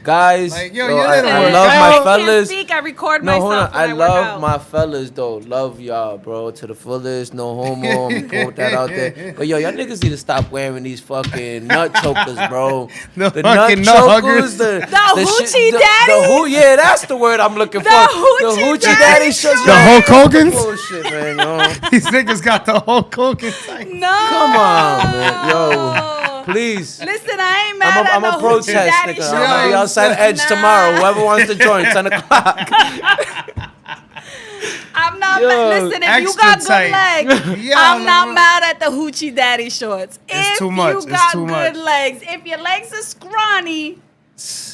guys. Like, yo, yo, you I little love workout. my I can't fellas. speak. I record No, hold myself on. I when work love out. my fellas, though. Love y'all, bro, to the fullest. No homo. I'm gonna put that out there. But yo, y'all niggas need to stop wearing these fucking nut chokers, bro. The The fucking nut nut chokers, huggers. the hoochie the daddy? yeah, that's the word I'm looking for. hoochie daddy shirts. The Hulk Hogan's? Bullshit, man, yo. These niggas got the Hulk Hogan type. No. Come on, man. Yo, please. Listen, I ain't mad I'm at a the protest, hoochie daddy nigga. shorts. I'm gonna be outside Edge Nah. tomorrow. Whoever wants to join, 10 o'clock. I'm not Yo, mad. Listen, if you extra got good tight. legs, Yeah, I'm not Lord. mad at the hoochie daddy shorts. It's If too much. you It's got too good much. legs, if your legs are scrawny,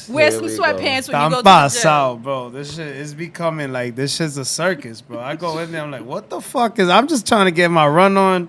wear Here some we go. sweatpants when you Tan go to the gym. pasado, bro. This shit is becoming like, this shit's a circus, bro. I go in there, I'm like, what the fuck is, I'm just trying to get my run on.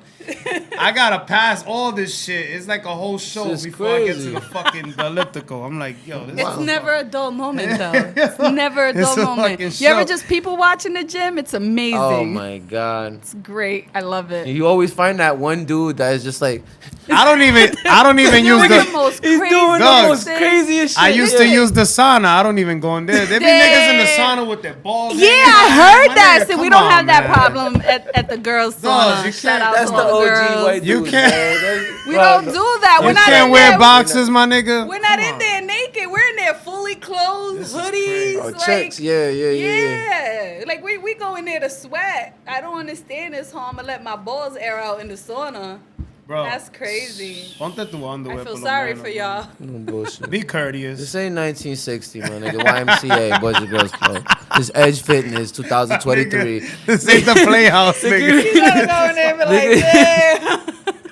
I gotta pass all this shit. It's like a whole show This is before I get crazy. to the fucking the elliptical. I'm like, yo, this It's is never a dull moment, though. It's never a It's dull a moment. fucking You ever show. just people watching the gym? It's amazing. Oh my god. It's great. I love it. You always find that one dude that is just like I don't even use Doing the the. most he's crazy doing the Dogs. most things. craziest shit. I used to use the sauna. I don't even go in there. There be niggas in the sauna with their balls. Yeah, hanging out. I heard My that. nigga, See, we come don't on, have that man. problem at the girls' Dogs, sauna. you Shout can't- out That's to the all the OG girls. white You dude. can't- We don't do that. We're You not can't in wear there. boxes, my nigga. We're not Come in on. there naked. We're in there fully clothed, This is hoodies. crazy. Oh, like, checks. Yeah. yeah. Like we go in there to sweat. I don't understand this. How I'm gonna let my balls air out in the sauna. Bro, That's crazy. ponte tu underwear. I feel por lo sorry menos, for bro. y'all. No bullshit. Be courteous. This ain't 1960, my nigga. YMCA, Boys and Girls Club. This Edge Fitness, 2023. Nigga, this ain't the playhouse, nigga. You gotta go in there and be like, damn.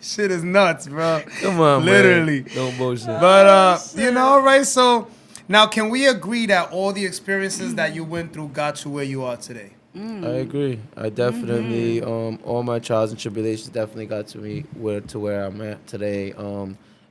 Shit is nuts, bro. Come on, Literally. man. No bullshit. But you know, right? So now, can we agree that all the experiences that you went through got you where you are today? I agree. I definitely, all my trials and tribulations definitely got to me to where I'm at today.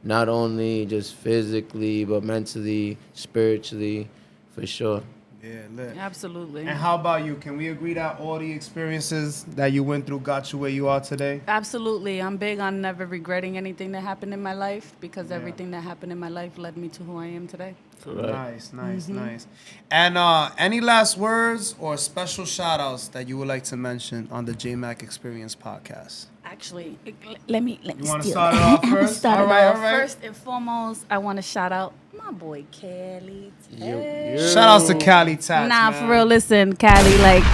Not only just physically, but mentally, spiritually, for sure. Yeah, lit. Absolutely. And how about you? Can we agree that all the experiences that you went through got you where you are today? Absolutely. I'm big on never regretting anything that happened in my life because everything that happened in my life led me to who I am today. Correct. Nice. And any last words or special shout outs that you would like to mention on the Jmack Experience podcast? Actually, let me You want to steal start it that. off first? Start All it right, off. all right. First and foremost, I want to shout out my boy Cali Tats. Shout outs to Cali Tats. Nah, man. for real. Listen, Cali, like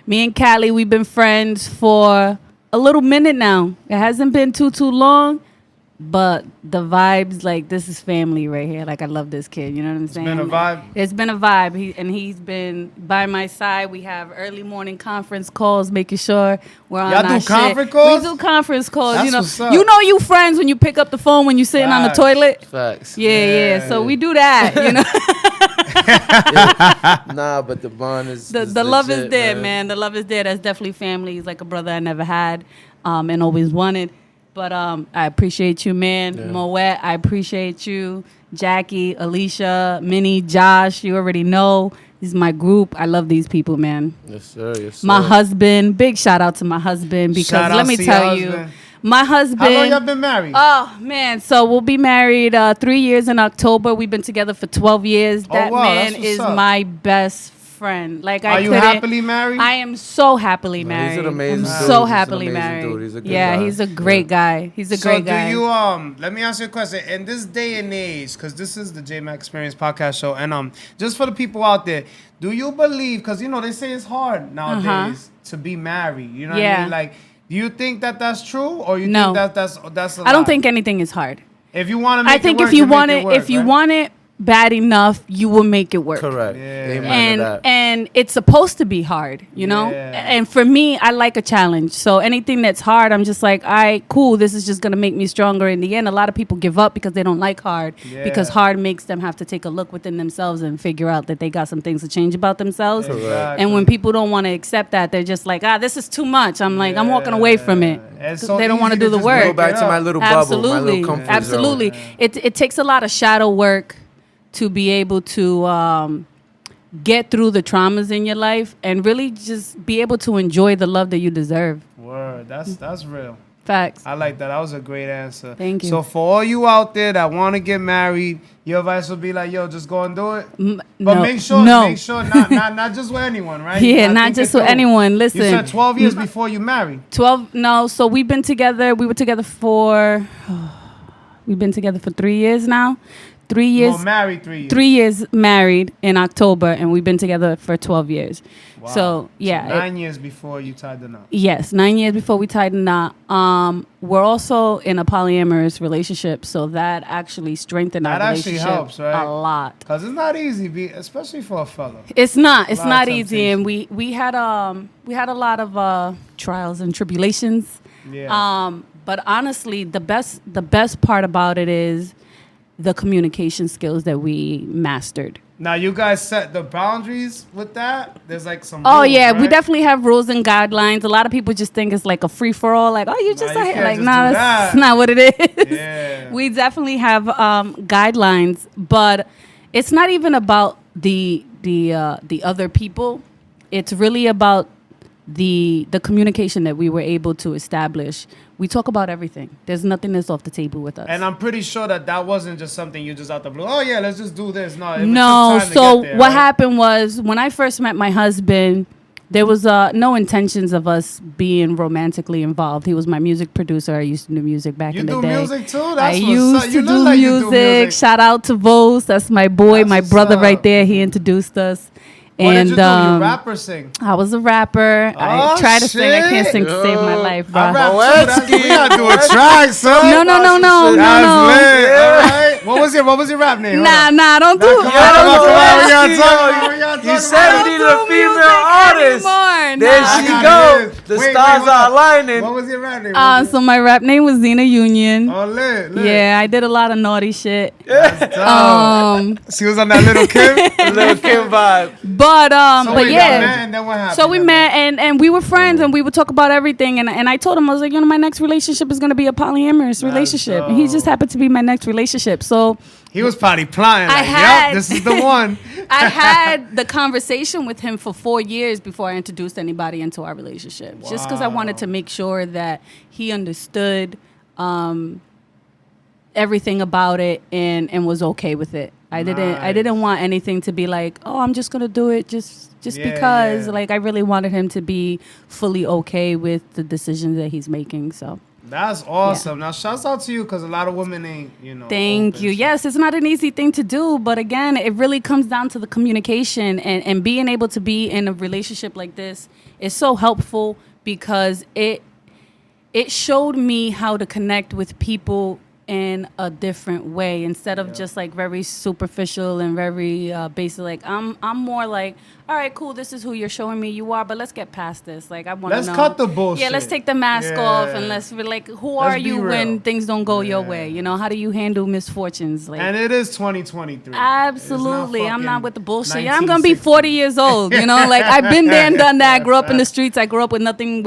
me and Cali, we've been friends for a little minute now. It hasn't been too long, but the vibes, like this is family right here. Like I love this kid. You know what I'm saying? been a vibe? It's been a vibe. He's been by my side. We have early morning conference calls, making sure we're on Y'all our do shit. conference calls? We do conference calls. That's you know, what's up. you know, you friends when you pick up the phone when you're sitting on the Facts. toilet. Facts. Yeah. So we do that. You know. Nah, but the bond is The love is legit, there, man. The love is there. That's definitely family. He's like a brother I never had and always wanted. But I appreciate you, man. Yeah. Moet, I appreciate you. Jackie, Alicia, Minnie, Josh, you already know. This is my group. I love these people, man. Yes, sir. Yes, sir. My husband, big shout out to my husband because Shout let out me to tell your you, husband. my husband. How long y'all been married? Oh man, so we'll be married 3 years in October. We've been together for 12 years. Oh, That wow, man that's what's is up. my best friend. Like Are I you couldn't- happily married? I am so happily No, married. he's an amazing I'm dude. so He's an happily amazing married. dude. He's a good yeah, guy. he's a great guy. He's a So great guy. do you let me ask you a question. In this day and age, because this is the Jmack Experience podcast show, and just for the people out there, do you believe, because you know they say it's hard nowadays to be married, you know what I Yeah. mean? Like, do you think that that's true, or you No. think that's a I don't lie? think anything is hard. If you want to make I think it work, if you make want it it, work, if you right? want it bad enough, you will make it work. Correct. Yeah. Amen to that. And it's supposed to be hard, you know? Yeah. And for me, I like a challenge. So anything that's hard, I'm just like, all right, cool, this is just going to make me stronger in the end. A lot of people give up because they don't like hard because Yeah. hard makes them have to take a look within themselves and figure out that they got some things to change about themselves. Exactly. And when people don't want to accept that, they're just like, this is too much. I'm like, I'm walking away from it. It's 'Cause so they don't want to easy do the just work. Go back to my little bubble, my Absolutely. little comfort Absolutely. zone. It takes a lot of shadow work to be able to get through the traumas in your life and really just be able to enjoy the love that you deserve. Word. That's real. Facts. I like that. That was a great answer. Thank you. So for all you out there that want to get married, your advice would be like, yo, just go and do it. But no, make sure not just with anyone, right? Yeah, You gotta not think just it with through. anyone. Listen. You said 12 years before you married. 12, no, so we were together for 3 years now. 3 years. Well, married 3 years. 3 years married in October, and we've been together for 12 years. Wow. So, yeah. 9 years before you tied the knot. Yes, 9 years before we tied the knot. We're also in a polyamorous relationship, so that actually strengthened our That relationship actually helps, right? a lot. Because it's not easy, especially for a fella. It's not lot of easy, and we had a lot of trials and tribulations. Yeah. But honestly, the best part about it is the communication skills that we mastered. Now, you guys set the boundaries with that? There's like some Oh, rules, yeah. We right? definitely have rules and guidelines. A lot of people just think it's like a free-for-all. Like, oh, you just you out here. can't Like, just no, do that's that. not what it is. Yeah. We definitely have guidelines, but it's not even about the other people. It's really about the communication that we were able to establish. We talk about everything. There's nothing that's off the table with us. And I'm pretty sure that wasn't just something you just out the blue. Oh, yeah, let's just do this. No, it took No, time to so get there, what right? happened was when I first met my husband, there was no intentions of us being romantically involved. He was my music producer. I used to do music back You in the do day. music too? I That's what's used up. to You look do like you do music. music. Shout out to Vos. That's my boy, That's my what's brother up. right there. He introduced us. What And did you do? You rap or sing? I was a rapper. I Oh, try to sing. I can't shit. sing to save my life, bro. I rap too. We gotta do a track, son. No. That's lit. All right. What was your rap name? Hold on. Nah, don't do Come on, it. we gotta talk. You said we needed a female artist. There I she got go. it. The Wait, stars hold are on. aligning. What was your rap name? So my rap name was Zena Union. Oh, lit. Yeah, I did a lot of naughty shit. That's dope. She was on that Little Kim. Little Kim vibe. But So but wait, yeah. y'all met, and then what happened? So we met and we were friends and we would talk about everything and I told him I was like, my next relationship is gonna be a polyamorous relationship. And he just happened to be my next relationship. So He was probably plotting. Like, had- yep, this is the one. I had the conversation with him for 4 years before I introduced anybody into our relationship. Just because I wanted to make sure that he understood everything about it and was okay with it. I didn't want anything to be like, oh, I'm just gonna do it just because. Yeah. Like I really wanted him to be fully okay with the decisions that he's making. So That's awesome. Now, shouts out to you because a lot of women ain't, thank open, you. so- Yes, it's not an easy thing to do, but again, it really comes down to the communication and being able to be in a relationship like this is so helpful because it showed me how to connect with people in a different way instead of just like very superficial and very basic. Like I'm more like, all right, cool. This is who you're showing me you are, but let's get past this. Like I want to Let's know. cut the bullshit. Yeah, let's take the mask Yeah. off and let's be like, who are Let's be you when real. things don't go your way? You know, how do you handle misfortunes? Like And it is 2023. absolutely, It's I'm not fucking with the bullshit. Yeah, I'm gonna be 1960. 40 years old. You know, like I've been there and done that. I grew up in the streets. I grew up with nothing.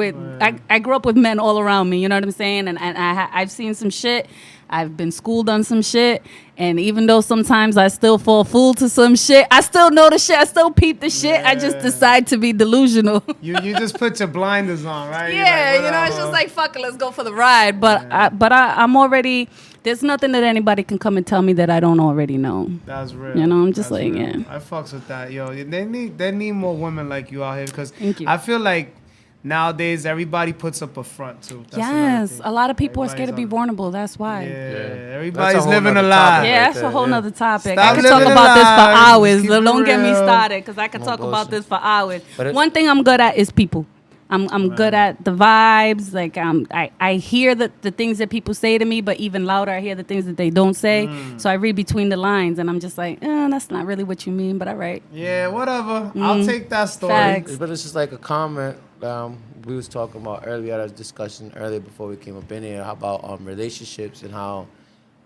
I grew up with men all around me. You know what I'm saying? And I've seen some shit. I've been schooled on some shit, and even though sometimes I still fall fool to some shit, I still know the shit. I still peep the shit. I just decide to be delusional. You just put your blinders on, right? You're Yeah, like, you know, it's whatever. just like fuck it, let's go for the ride. But I'm already. There's nothing that anybody can come and tell me that I don't already know. That's real. You know, I'm just That's like, real. yeah. I fucks with that, yo. They need more women like you out here because Thank you. I feel like nowadays everybody puts up a front too. That's another Yes, thing. a lot of people are scared to be Everybody's vulnerable. That's why. Yeah, everybody's That's a whole living a nother lie. topic. Yeah, Right that's a there, whole yeah. nother topic. Stop I could talk living about this for lies. hours. Keep it Don't get me real. started because I could talk bullshit. about this for hours. But it- One thing I'm good at is people. I'm good at the vibes. Like I hear the things that people say to me, but even louder, I hear the things that they don't say. So I read between the lines, and I'm just like, that's not really what you mean, but all right. Yeah, whatever. I'll take that story. Facts. But it's just like a comment we was talking about earlier, at a discussion earlier before we came up in here about relationships and how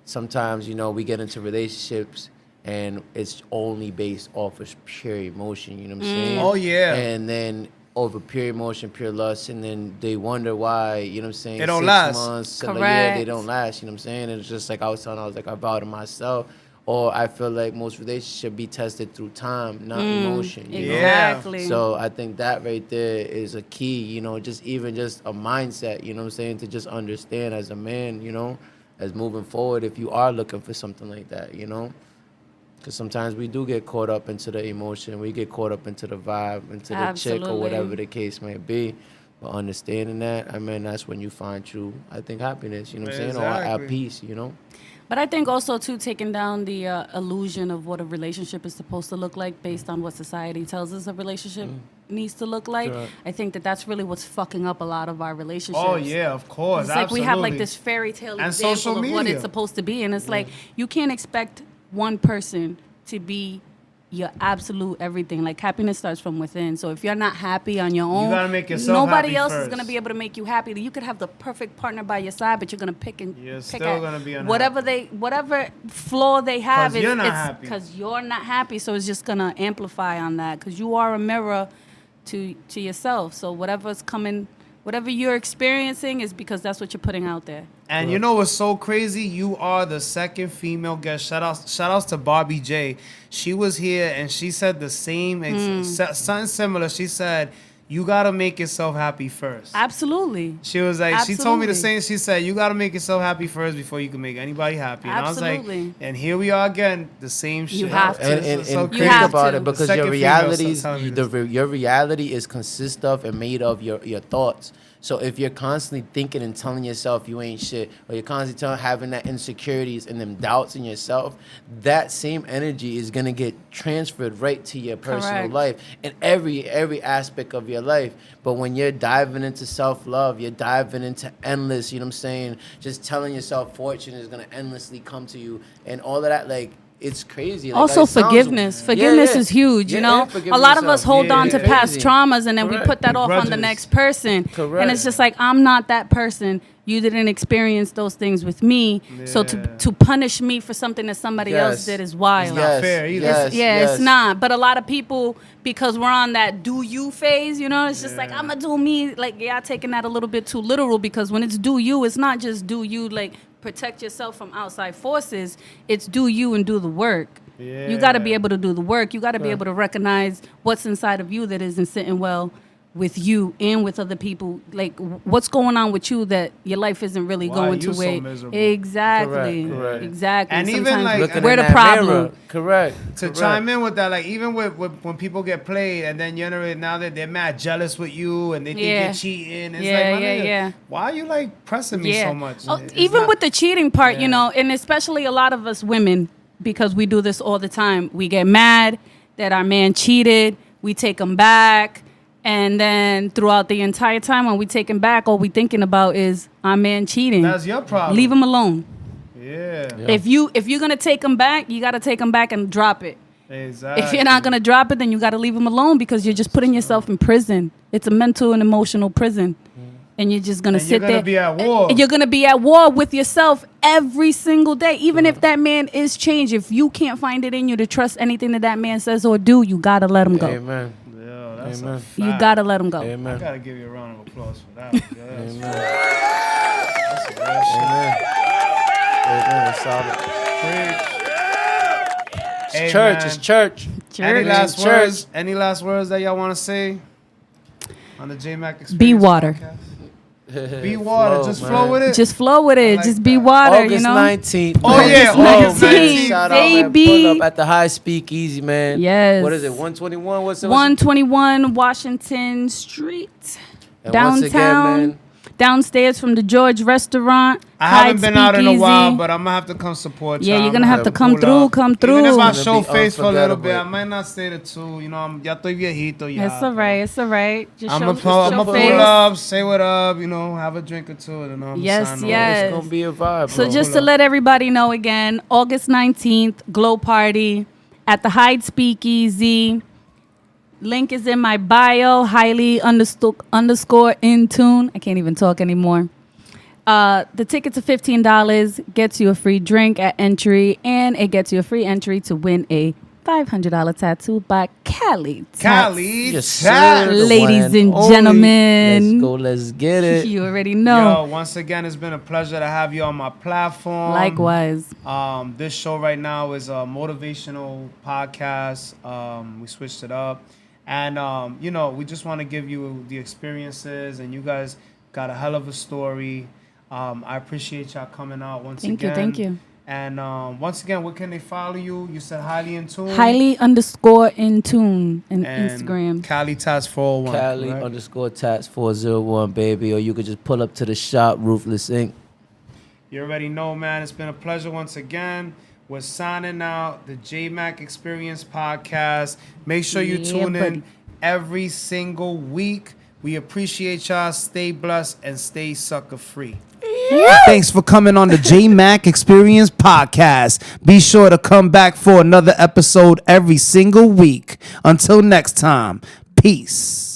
sometimes, we get into relationships and it's only based off of pure emotion, you know what I'm saying? Oh, yeah. And then over pure emotion, pure lust, and then they wonder why, you know what I'm saying? They don't 6 last. months, 7 Correct. years, they don't last, you know what I'm saying? And it's just like I was like, I vow to myself, or I feel like most relationships be tested through time, not emotion. You know? Exactly. So I think that right there is a key, you know, just a mindset, you know what I'm saying, to just understand as a man, you know, as moving forward, if you are looking for something like that, you know. Because sometimes we do get caught up into the emotion, we get caught up into the vibe, into the chick or whatever the case may be. But understanding that, I mean, that's when you find true, I think, happiness, you know what I'm saying, or at peace, you know. But I think also, too, taking down the illusion of what a relationship is supposed to look like based on what society tells us a relationship needs to look like. Sure. I think that's really what's fucking up a lot of our relationships. Oh, yeah, of course. It's like we have like this fairy tale example of what it's supposed to be. And it's like you can't expect one person to be your absolute everything. Like, happiness starts from within. So if you're not happy on your own, you gotta make yourself nobody happy else first. is gonna be able to make you happy. You could have the perfect partner by your side, but you're gonna pick still gonna be unhappy. whatever flaw they have is happy. because you're not happy. So it's just gonna amplify on that because you are a mirror to yourself. So whatever's coming, whatever you're experiencing is because that's what you're putting out there. And you know what's so crazy? You are the second female guest. Shout outs to Barbie J. She was here and she said the same, something similar. She said, you got to make yourself happy first. Absolutely. She was like, she told me the same. She said, you got to make yourself happy first before you can make anybody happy. And Absolutely. I was like, and here we are again, the same shit. You have to. And you think have about to. it, because your reality is consist of and made of your thoughts. So if you're constantly thinking and telling yourself you ain't shit, or you're constantly having that insecurities and them doubts in yourself, that same energy is gonna get transferred right to your personal life in every aspect of your life. But when you're diving into self-love, you're diving into endless, you know what I'm saying, just telling yourself fortune is gonna endlessly come to you and all of that, like, it's crazy. Like, also, forgiveness. Forgiveness is huge, you know? A lot of us hold on to past traumas and then we put that off on the next person. Correct. And it's just like, I'm not that person. You didn't experience those things with me. Yeah. So to punish me for something that somebody else did is wild. It's not fair either. It's not. But a lot of people, because we're on that do you phase, you know, it's just like, I'm going to do me. Like, taking that a little bit too literal, because when it's do you, it's not just do you, like, protect yourself from outside forces. It's do you and do the work. Yeah. You got to be able to do the work. You got to be able to recognize what's inside of you that isn't sitting well with you and with other people. Like, what's going on with you that your life isn't really going to where exactly. Correct. Exactly. And sometimes even like we're the problem. Mirror. Correct. To chime in with that, like, even with when people get played and then now that they're mad jealous with you and they think you're cheating, it's like, my nigga, why are you like pressing me so much? Even with the cheating part, you know, and especially a lot of us women, because we do this all the time, we get mad that our man cheated, we take him back. And then throughout the entire time when we take him back, all we thinking about is our man cheating. That's your problem. Leave him alone. Yeah. If you're gonna take him back, you gotta take him back and drop it. Exactly. If you're not gonna drop it, then you gotta leave him alone because you're just putting yourself in prison. It's a mental and emotional prison. And you're just gonna sit there. You're gonna be at war. You're gonna be at war with yourself every single day. Even if that man is changed, if you can't find it in you to trust anything that man says or do, you gotta let him go. Amen. Amen. You gotta let him go. Amen. I gotta give you a round of applause for that. Amen. That's a real shit. It's church. Any last words? Any last words that y'all want to say on the Jmack Experience? Be water. Be water. Just flow with it. Just flow with it. Just be water. August you know. 19th. Oh yeah, August 19th. Shout out, man. Pull up at the High Speakeasy, man. Yes. What is it? 121. What's it? 121 Washington Street, and downtown. Once again, man, downstairs from the George Restaurant. I haven't been out in a while, but I'm gonna have to come support y'all. Yeah, you're gonna have to come through. Even if I show face for a little bit, I might not stay there too. You know, ya estoy viejito. It's all right. It's all right. Just I'm gonna pull up, say what up. You know, have a drink or two, and I'm yes. It's gonna be a vibe. So bro. just to let everybody know again, August 19th, Glow Party at the Hyde Speakeasy. Link is in my bio. Highly _ Intuned. I can't even talk anymore. The tickets are $15. Gets you a free drink at entry, and it gets you a free entry to win a $500 tattoo by Cali Tats. Cali Yes, Tats. sir. Ladies and Holy- gentlemen. Let's go. Let's get it. You already know. Yo, once again, it's been a pleasure to have you on my platform. Likewise. This show right now is a motivational podcast. We switched it up. And, we just want to give you the experiences. And you guys got a hell of a story. I appreciate y'all coming out once again. Thank you. And once again, where can they follow you? You said Highly Intuned. Highly_Intuned in and Instagram. Cali Tats 401. Cali correct? _Tats 401, baby. Or you could just pull up to the shop, Ruthless Inc. You already know, man. It's been a pleasure once again. We're signing out the Jmack Experience Podcast. Make sure you tune buddy. in every single week. We appreciate y'all. Stay blessed and stay sucker free. Thanks for coming on the Jmack Experience Podcast. Be sure to come back for another episode every single week. Until next time, peace.